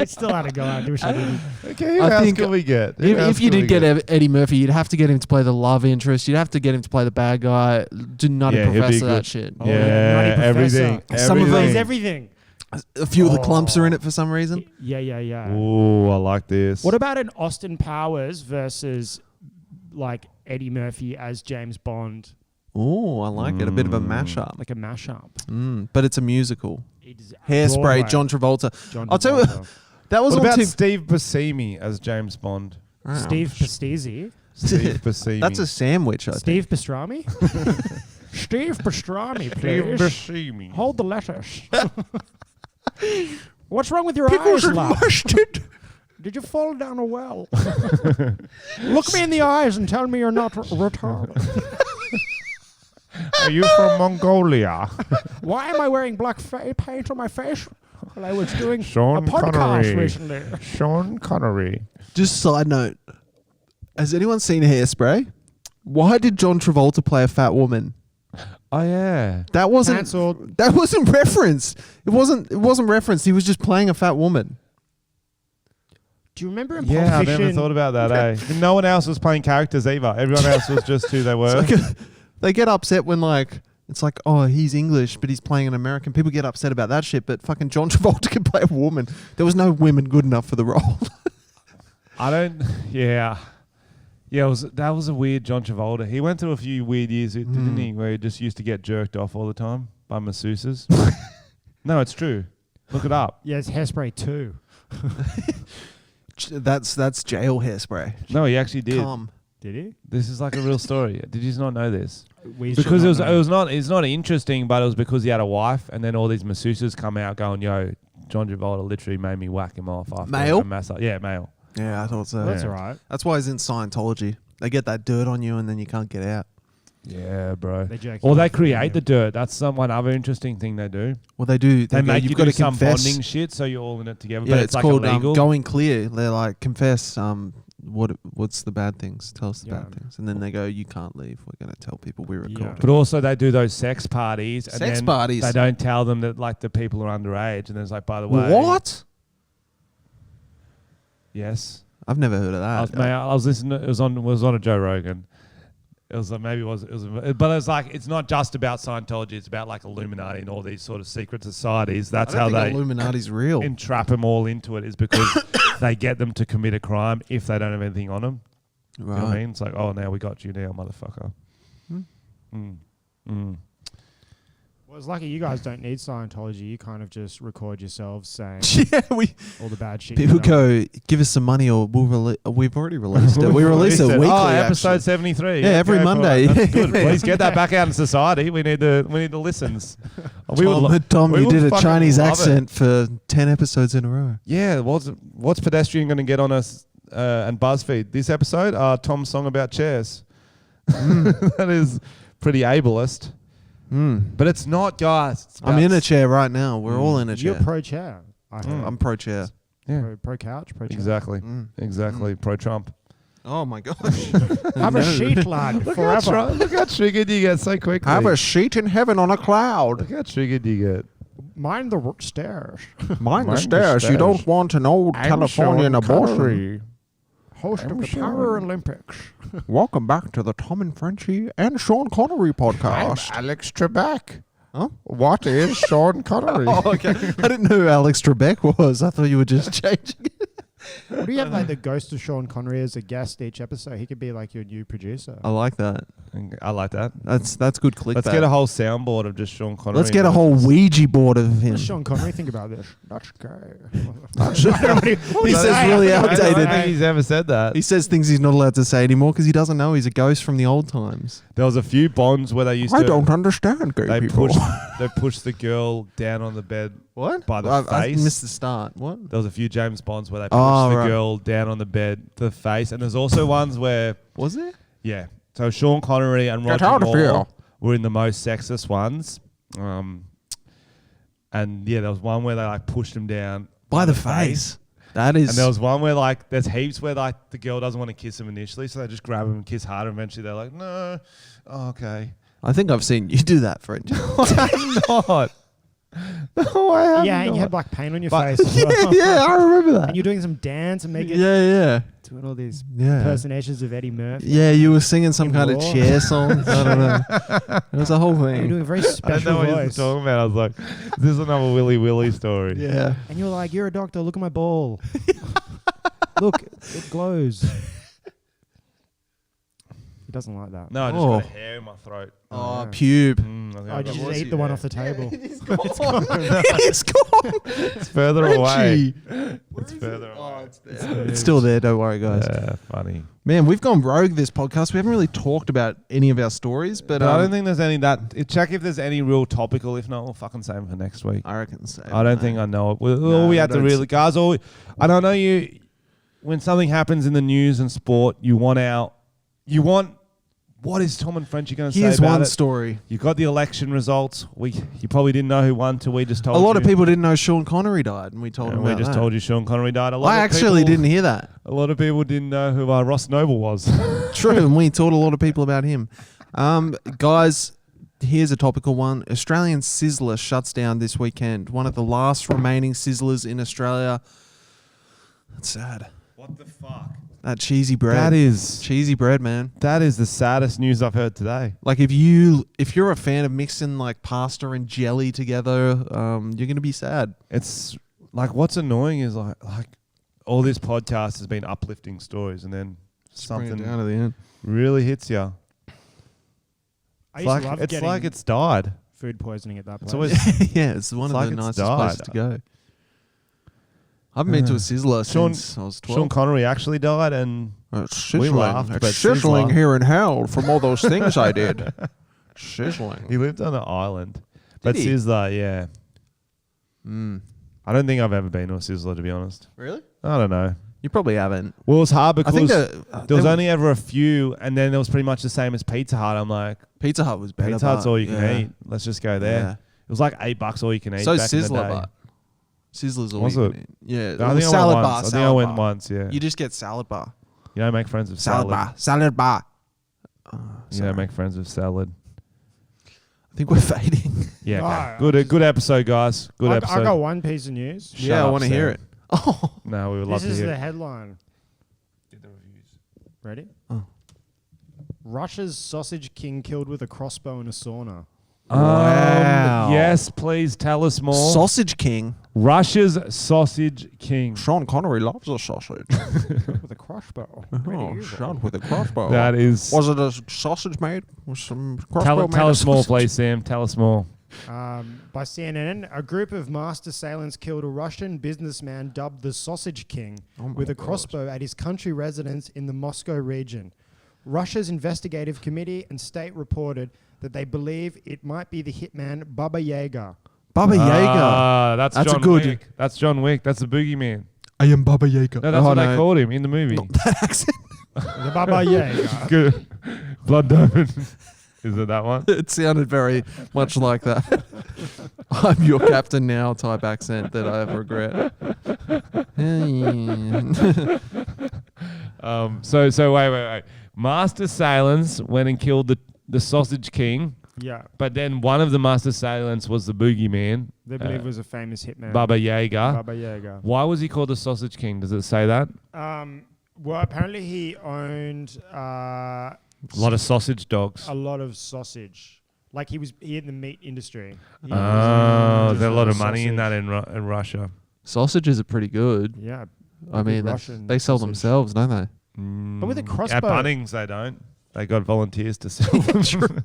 still had to go out. I wish I didn't. Okay, who I else think can we get? Who else If you can did we get Eddie Murphy, you'd have to get him to play the love interest. You'd have to get him to play the bad guy. Do Nutty Yeah, he'd be Professor, that good. shit. Oh, Yeah, Nutty Professor. everything. Some of them- Plays everything. everything. A few of the clumps are in it for some reason. Yeah. Ooh, I like this. What about an Austin Powers versus like Eddie Murphy as James Bond, Oh, I like it. A bit of a mashup. like a mashup? But it's a musical. It is Hairspray, Broadway. John Travolta. John I'll tell you, Travolta. that was What on about TV. Steve Buscemi as James Bond? Steve Pastizzi. Steve Buscemi. That's a sandwich, I think. Steve Pastrami. Steve Pastrami, Steve please. Buscemi. Hold the lettuce. What's wrong with your eyes, love? mustard. Did you fall down a well? Look me in the eyes and tell me you're not retarded. Are you from Mongolia? Why am I wearing black paint on my face? Well, I was doing Sean a podcast Connery. recently. Sean Connery. Just side note. Has anyone seen Hairspray? Why did John Travolta play a fat woman? Oh yeah. That wasn't Cancelled. That wasn't referenced. It wasn't referenced. He was just playing a fat woman. Do you remember in Yeah, Pulp I Fiction? never thought about that. No one else was playing characters either. Everyone else was just who they were. It's like they get upset when it's like, oh, he's English, but he's playing an American. People get upset about that shit, but fucking John Travolta can play a woman. There was no women good enough for the role. I don't. Yeah. Yeah, that was a weird John Travolta. He went through a few weird years, didn't he, where he just used to get jerked off all the time by masseuses. No, it's true. Look it up. Yeah, it's Hairspray 2. That's jail Hairspray. No, he actually did. Calm. Did he? This is like a real story. Did you not know this? We Because should not know. it's not interesting, but it was because he had a wife, and then all these masseuses come out going, "Yo, John Travolta literally made me whack him off after Male? a massage." Yeah, male. Yeah, I thought so. Well, that's Yeah. all right. That's why he's in Scientology. They get that dirt on you and then you can't get out. Yeah, bro. They jerk Or you they off, create yeah. the dirt. That's one other interesting thing they do. Well, they do. They make you've you got do to some confess. bonding shit, so you're all in it together. Yeah, but it's like called illegal. going clear. They're like, confess what's the bad things. Tell us the Yeah. bad things. And then they go, you can't leave. We're going to tell people we recorded. Yeah. But also they do those sex parties. And Sex then parties? They don't tell them that like the people are underage. And there's like, by the way. What? Yes. I've never heard of that. I was listening. It was on a Joe Rogan. It was like, maybe it was, but it's like it's not just about Scientology. It's about like Illuminati and all these sort of secret societies. That's I how don't think they Illuminati's real. entrap them all into it. Is because they get them to commit a crime if they don't have anything on them. You know what I mean? It's like, oh, now we got you now, motherfucker. Well, it's lucky you guys don't need Scientology. You kind of just record yourselves saying Yeah, all the bad shit. people you've done. go, give us some money or we've already released it. We release it weekly. Oh, episode actually. 73. Yeah, every okay, Monday. fine. That's good. Please get that back out in society. We need the listens. Tom, we you would did a fucking Chinese love it. accent for 10 episodes in a row. Yeah, what's Pedestrian going to get on us and BuzzFeed this episode? Tom's song about chairs. That is pretty ableist. But it's not, guys. It's I'm in a chair right now. We're all in a chair. You're pro chair. I heard. I'm pro chair. Yeah, Pro couch, pro chair. exactly. Exactly. Pro Trump. Oh my gosh. Have a sheet, lad, forever. Look how triggered you get so quickly. Have a seat in heaven on a cloud. Look how triggered you get. Mind the stairs. Mind the the stairs. You stairs. don't want an old Californian abortion. Host of the Paralympics. Welcome back to the Tom and Frenchy and Sean Connery podcast. Alex Trebek. Huh? What is Sean Connery? Oh, okay. I didn't know who Alex Trebek was. I thought you were just changing it. What do you have like the ghost of Sean Connery as a guest each episode? He could be like your new producer. I like that. I like that. That's good clickbait. Let's get a whole soundboard of just Sean Connery. Let's get a whole Ouija board of him. What does Sean Connery think about this? That's gay. He says really I don't outdated. think he's ever said that. He says things he's not allowed to say anymore because he doesn't know he's a ghost from the old times. There was a few Bonds where they used to. I don't understand gay They people. pushed the girl down on the bed. What? By the I face. missed the start. What? There was a few James Bonds where they pushed the girl down on the bed to the face, and there's also ones where Was there? yeah. So Sean Connery and Roger Moore were in the most sexist ones, and yeah, there was one where they like pushed him down By the face. That is. and there was one where like there's heaps where like the girl doesn't want to kiss him initially, so they just grab him and kiss harder. Eventually, they're like, no, okay. I think I've seen you do that, French. I'm not. No, I am. Yeah, and not. you had black paint on your But- face. as well. yeah, I remember that. And you're doing some dance and making Yeah. doing all these Yeah. impersonations of Eddie Murphy. Yeah, you were singing some In kind of Raw. chair song. I don't know. It was a whole You're thing. doing a very I didn't special know what he was voice. talking about. I was like, this is another Willy Willy story. Yeah. And you're like, you're a doctor, look at my ball. Look, it glows. He doesn't like that. No, I just got a hair in my throat. Oh, yeah. pube. I think Oh, I did got you just wussy eat the one there. off the table? It's gone. It's gone. It's further away. Frenchy. It's further away. It's still there. Don't worry, guys. Yeah, funny. Man, we've gone rogue this podcast. We haven't really talked about any of our stories, but I don't think there's any that. Check if there's any real topical. If not, we'll fucking save them for next week. I reckon so. I don't think I know it. All No, we I have to don't really, guys. I don't know you. When something happens in the news and sport, you want. What is Tom and Frenchy going to say Here's about one it? story. You got the election results. You probably didn't know who won till we just told A you. lot of people didn't know Sean Connery died, and we told them And we about just that. told you Sean Connery died. I actually didn't hear that. A lot of people didn't know who Ross Noble was. True, and we taught a lot of people about him. Guys, here's a topical one. Australian Sizzler shuts down this weekend. One of the last remaining Sizzlers in Australia. That's sad. What the fuck? That cheesy bread. That is cheesy bread, man. the saddest news I've heard today. Like if you're a fan of mixing like pasta and jelly together, you're gonna be sad. It's like what's annoying is like all this podcast has been uplifting stories, and then Bring it something down to the end. really hits you. I used to love It's getting like it's died. food poisoning at that place. It's always Yeah, it's one It's of like the it's nicest places died. to go. I haven't been to a Sizzler since I was 12. Sean Connery actually died, and It's sizzling. laughed, It's but sizzling Sizzler. here in hell from all those things I did. Sizzling. he lived on an island. But he? Sizzler, yeah. Mm. I don't think I've ever been to a Sizzler, to be honest. Really? I don't know. You probably haven't. Well, it was hard because I think there was only ever a few, and then it was pretty much the same as Pizza Hut. I'm like, Pizza Hut was better. Pizza Hut's but all you can yeah. eat. Let's just go there. Yeah. It was like $8 all you can eat. So back in the Sizzler, day. but Sizzler's all Was you it? can eat. Yeah. I Well, think salad I went bar. once. I think Salad I went bar. once. Yeah. You just get salad bar. You don't make friends with Salad salad. bar. Salad bar. You Sorry. don't make friends with salad. I think we're fading. Yeah. No, Okay. Good episode, guys. Good I episode. got one piece of news. Shut Yeah, I up, want to hear Sam. it. Oh. No, we would love This to is hear the it. headline. Ready? Oh. Russia's sausage king killed with a crossbow in a sauna. Wow. Yes, please tell us more. Sausage King. Russia's sausage king. Sean Connery loves a sausage. With a crossbow. Oh, shot with a crossbow. That is. Was it a sausage made with some crossbow? Tell us more, please, Sam. Tell us more. By CNN, a group of masked assailants killed a Russian businessman dubbed the Sausage King with a crossbow at his country residence in the Moscow region. Russia's investigative committee and state reported that they believe it might be the hitman Baba Yaga. Baba Yaga. That's That's a John good- Wick. That's John Wick. That's the boogeyman. I am Baba Yaga. No, that's what they called him in the movie. That accent. The Baba Yaga. Good. Blood Diamond. Is it that one? It sounded very much like that. I'm your captain now type accent that I regret. So wait. Master assailants went and killed the Sausage King, Yeah. but then one of the master assailants was the boogeyman, They believe was a famous hitman. Baba Yaga. Baba Yaga. Why was he called the Sausage King? Does it say that? Well, apparently he owned A lot of sausage dogs. a lot of sausage. Like he in the meat industry. There's a lot of money in that in Russia. Sausages are pretty good. Yeah. I mean, they sell themselves, don't they? But with a crossbow. At Bunnings, they don't. They got volunteers to sell them.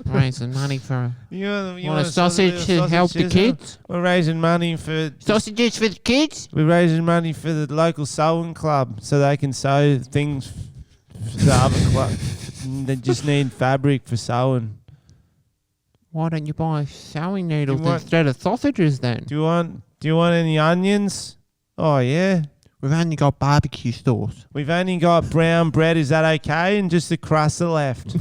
Raising money for you want a sausage to help the kids? We're raising money for sausages for the kids. We're raising money for the local sewing club so they can sew things for the other club. They just need fabric for sewing. Why don't you buy sewing needles instead of sausages then? Do you want any onions? Oh yeah. We've only got barbecue sauce. We've only got brown bread. Is that okay? And just the crust left.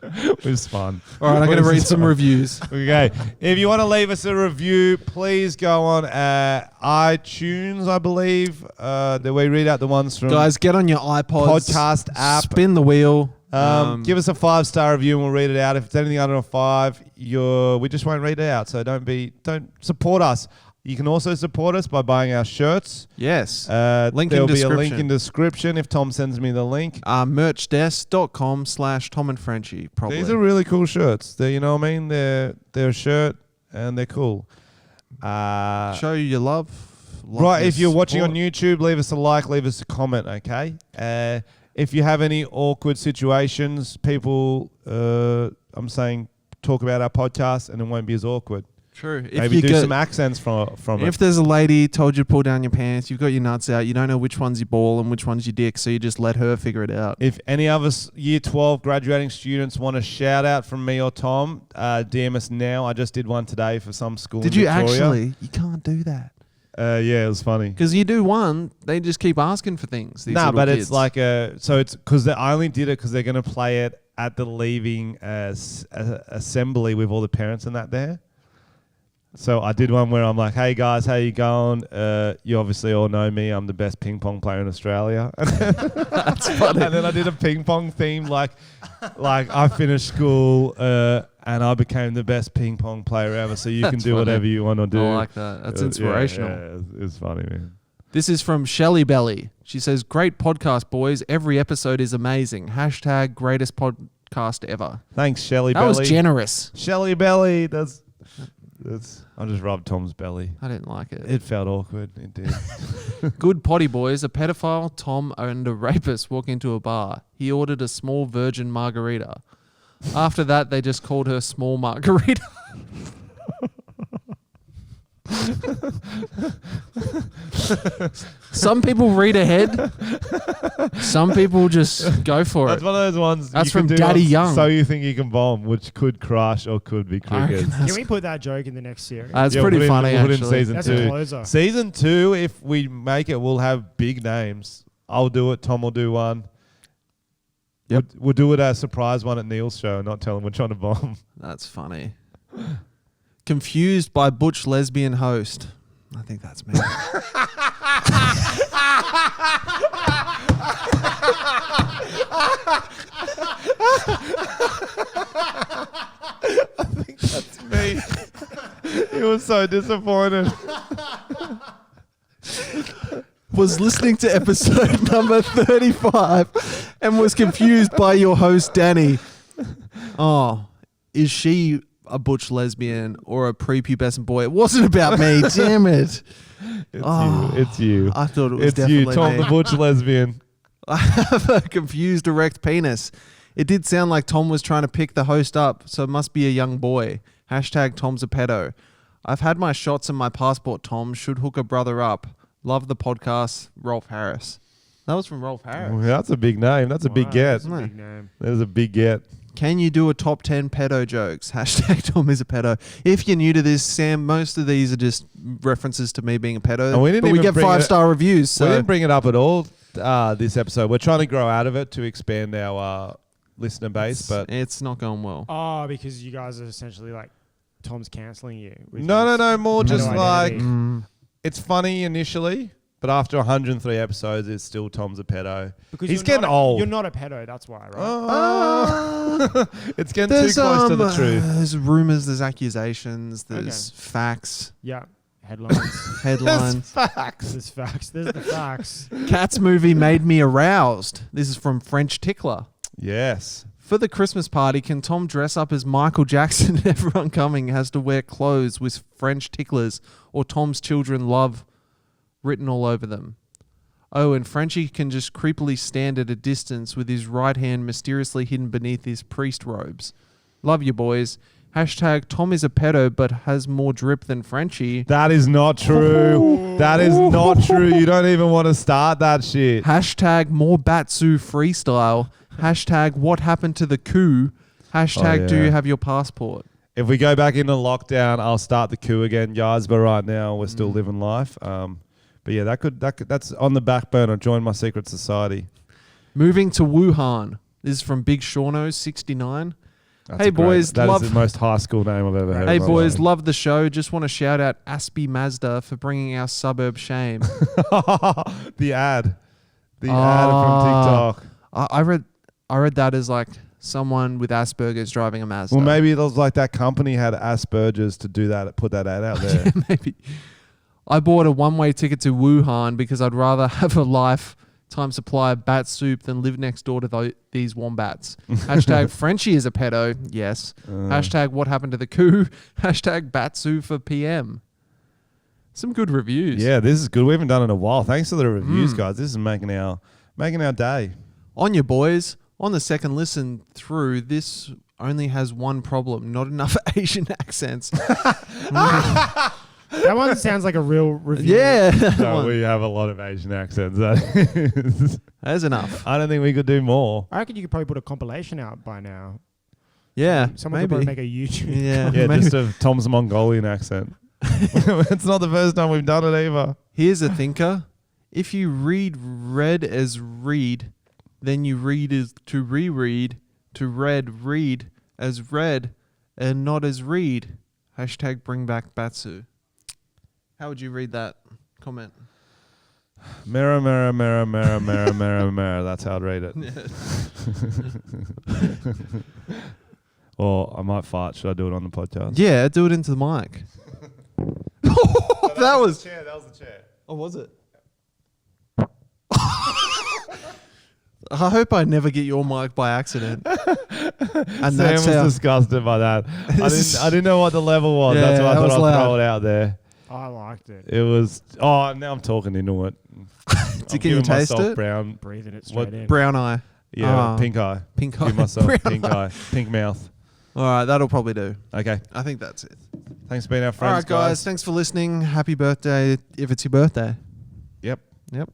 It was fun. All right, I'm going to read some reviews. Okay. If you want to leave us a review, please go on iTunes, I believe. That we read out the ones from... Guys, get on your iPods. Podcast app. Spin the wheel. Give us a 5-star review and we'll read it out. If it's anything under a 5, we just won't read it out. So don't support us. You can also support us by buying our shirts. Yes. There'll be a link in description if Tom sends me the link. Merchdesk.com/Tom and Frenchy. Probably. These are really cool shirts. You know what I mean? They're a shirt and they're cool. Show you your love. Right. If you're watching on YouTube, leave us a like, leave us a comment. Okay. If you have any awkward situations, people, I'm saying, talk about our podcast and it won't be as awkward. True. Maybe do some accents from it. If there's a lady told you to pull down your pants, you've got your nuts out, you don't know which one's your ball and which one's your dick, so you just let her figure it out. If any of us Year 12 graduating students want a shout out from me or Tom, DM us now. I just did one today for some school in Victoria. Did you actually? You can't do that. Yeah, it was funny. Because you do one, they just keep asking for things. No, but kids. It's like so it's because I only did it because they're going to play it at the leaving assembly with all the parents and that there. So I did one where I'm like, hey guys, how you going? You obviously all know me. I'm the best ping pong player in Australia. That's funny. And then I did a ping pong theme like I finished school and I became the best ping pong player ever. So you can do whatever you want to do. I like that. That's inspirational. Yeah, it's funny, man. This is from Shelly Belly. She says, great podcast, boys. Every episode is amazing. # greatest podcast ever. Thanks, Shelly That Belly. was generous. Shelly Belly. I just rubbed Tom's belly. I didn't like it. It felt awkward. It did. Good potty boys. A pedophile, Tom, and a rapist walk into a bar. He ordered a small virgin margarita. After that, they just called her Small Margarita. Some people read ahead. Some people just go for That's it. one of those ones. That's you can from do Daddy on Young. So You Think You Can Bomb, which could crash or could be cricket. Can we put that joke in the next series? It's pretty funny, we'll actually. Put in season That's 2. a closer. Season 2, if we make it, we'll have big names. I'll do it. Tom will do one. Yep. We'll do it as a surprise one at Neil's show, not tell him we're trying to bomb. That's funny. Confused by butch lesbian host. I think that's me. I think that's me. He was so disappointed. Was listening to episode number 35 and was confused by your host, Danny. Oh, is she a butch lesbian or a prepubescent boy? It wasn't about me, damn it. It's you. I thought it was it's definitely you, Tom me. the butch lesbian. I have a confused erect penis. It did sound like Tom was trying to pick the host up, so it must be a young boy. # Tom's a pedo. I've had my shots in my passport, Tom. Should hook a brother up. Love the podcast, Rolf Harris. That was from Rolf Harris. Oh, that's a big name. That's a big get. That's a big name. That is a big get. Can you do a top 10 pedo jokes? # Tom is a pedo. If you're new to this, Sam, most of these are just references to me being a pedo. And we didn't but we even get bring 5-star reviews. So We didn't bring it up at all this episode. We're trying to grow out of it to expand our listener base, but it's not going well. Oh, because you guys are essentially like Tom's cancelling you. no, more pedo just like identity. it's funny initially, but after 103 episodes, it's still Tom's a pedo. Because he's you're getting not old. You're not a pedo, that's why, right? It's getting too close to the truth. There's rumors, there's accusations, there's facts, Yeah. Headlines. headlines. Facts. There's facts. There's the facts. Cats movie made me aroused. This is from French Tickler. Yes. For the Christmas party, can Tom dress up as Michael Jackson and everyone coming has to wear clothes with French ticklers or Tom's children love written all over them? Oh, and Frenchy can just creepily stand at a distance with his right hand mysteriously hidden beneath his priest robes. Love you, boys. Hashtag Tom is a pedo but has more drip than Frenchy. That is not true. That is not true. You don't even want to start that shit. Hashtag more Batsu freestyle. Hashtag what happened to the coup. Hashtag do you have your passport? If we go back into lockdown, I'll start the coup again, guys. But right now, we're still living life. But yeah, that's on the back burner. Join my secret society. Moving to Wuhan. This is from Big Shauno 69. That's hey boys, that is the most high school name I've ever heard. Hey boys, love the show. Just want to shout out Aspie Mazda for bringing our suburb shame. The ad from TikTok. I read that as like someone with Asperger's driving a Mazda. Well, maybe it was like that company had Asperger's to do that, put that ad out there. Yeah, maybe. I bought a one-way ticket to Wuhan because I'd rather have a lifetime supply of bat soup than live next door to these wombats. Hashtag Frenchy is a pedo. Yes. Hashtag what happened to the coup. Hashtag Batsu for PM. Some good reviews. Yeah, this is good. We haven't done it in a while. Thanks for the reviews, guys. This is making our day. On your boys. On the second listen through, this only has one problem. Not enough Asian accents. That one sounds like a real review. Yeah. No, we have a lot of Asian accents. That's enough. I don't think we could do more. I reckon you could probably put a compilation out by now. Yeah, Someone maybe. could probably make a YouTube. Yeah, Yeah, maybe. just of Tom's Mongolian accent. It's not the first time we've done it either. Here's a thinker. If you read red as read, then you read as to reread, to read as read, and not as read. Hashtag bring back Batsu. How would you read that comment? Mirror, mirror, mirror, mirror, mirror, mirror, mirror. That's how I'd read it. Or I might fart. Should I do it on the podcast? Yeah, do it into the mic. That was the chair. That was the chair. Oh, was it? I hope I never get your mic by accident. And Sam that's was how disgusted by that. I didn't know what the level was. Yeah, That's why I that thought was I'd loud. throw it out there. I liked it. It was. Oh, now I'm talking into it. Can you taste it? Brown. Breathing it straight in. Brown eye. Yeah, pink eye. Pink eye. Give myself Brown pink eye. Pink mouth. All right, that'll probably do. Okay. I think that's it. Thanks for being our All friends, right, guys. Thanks for listening. Happy birthday if it's your birthday. Yep. Yep.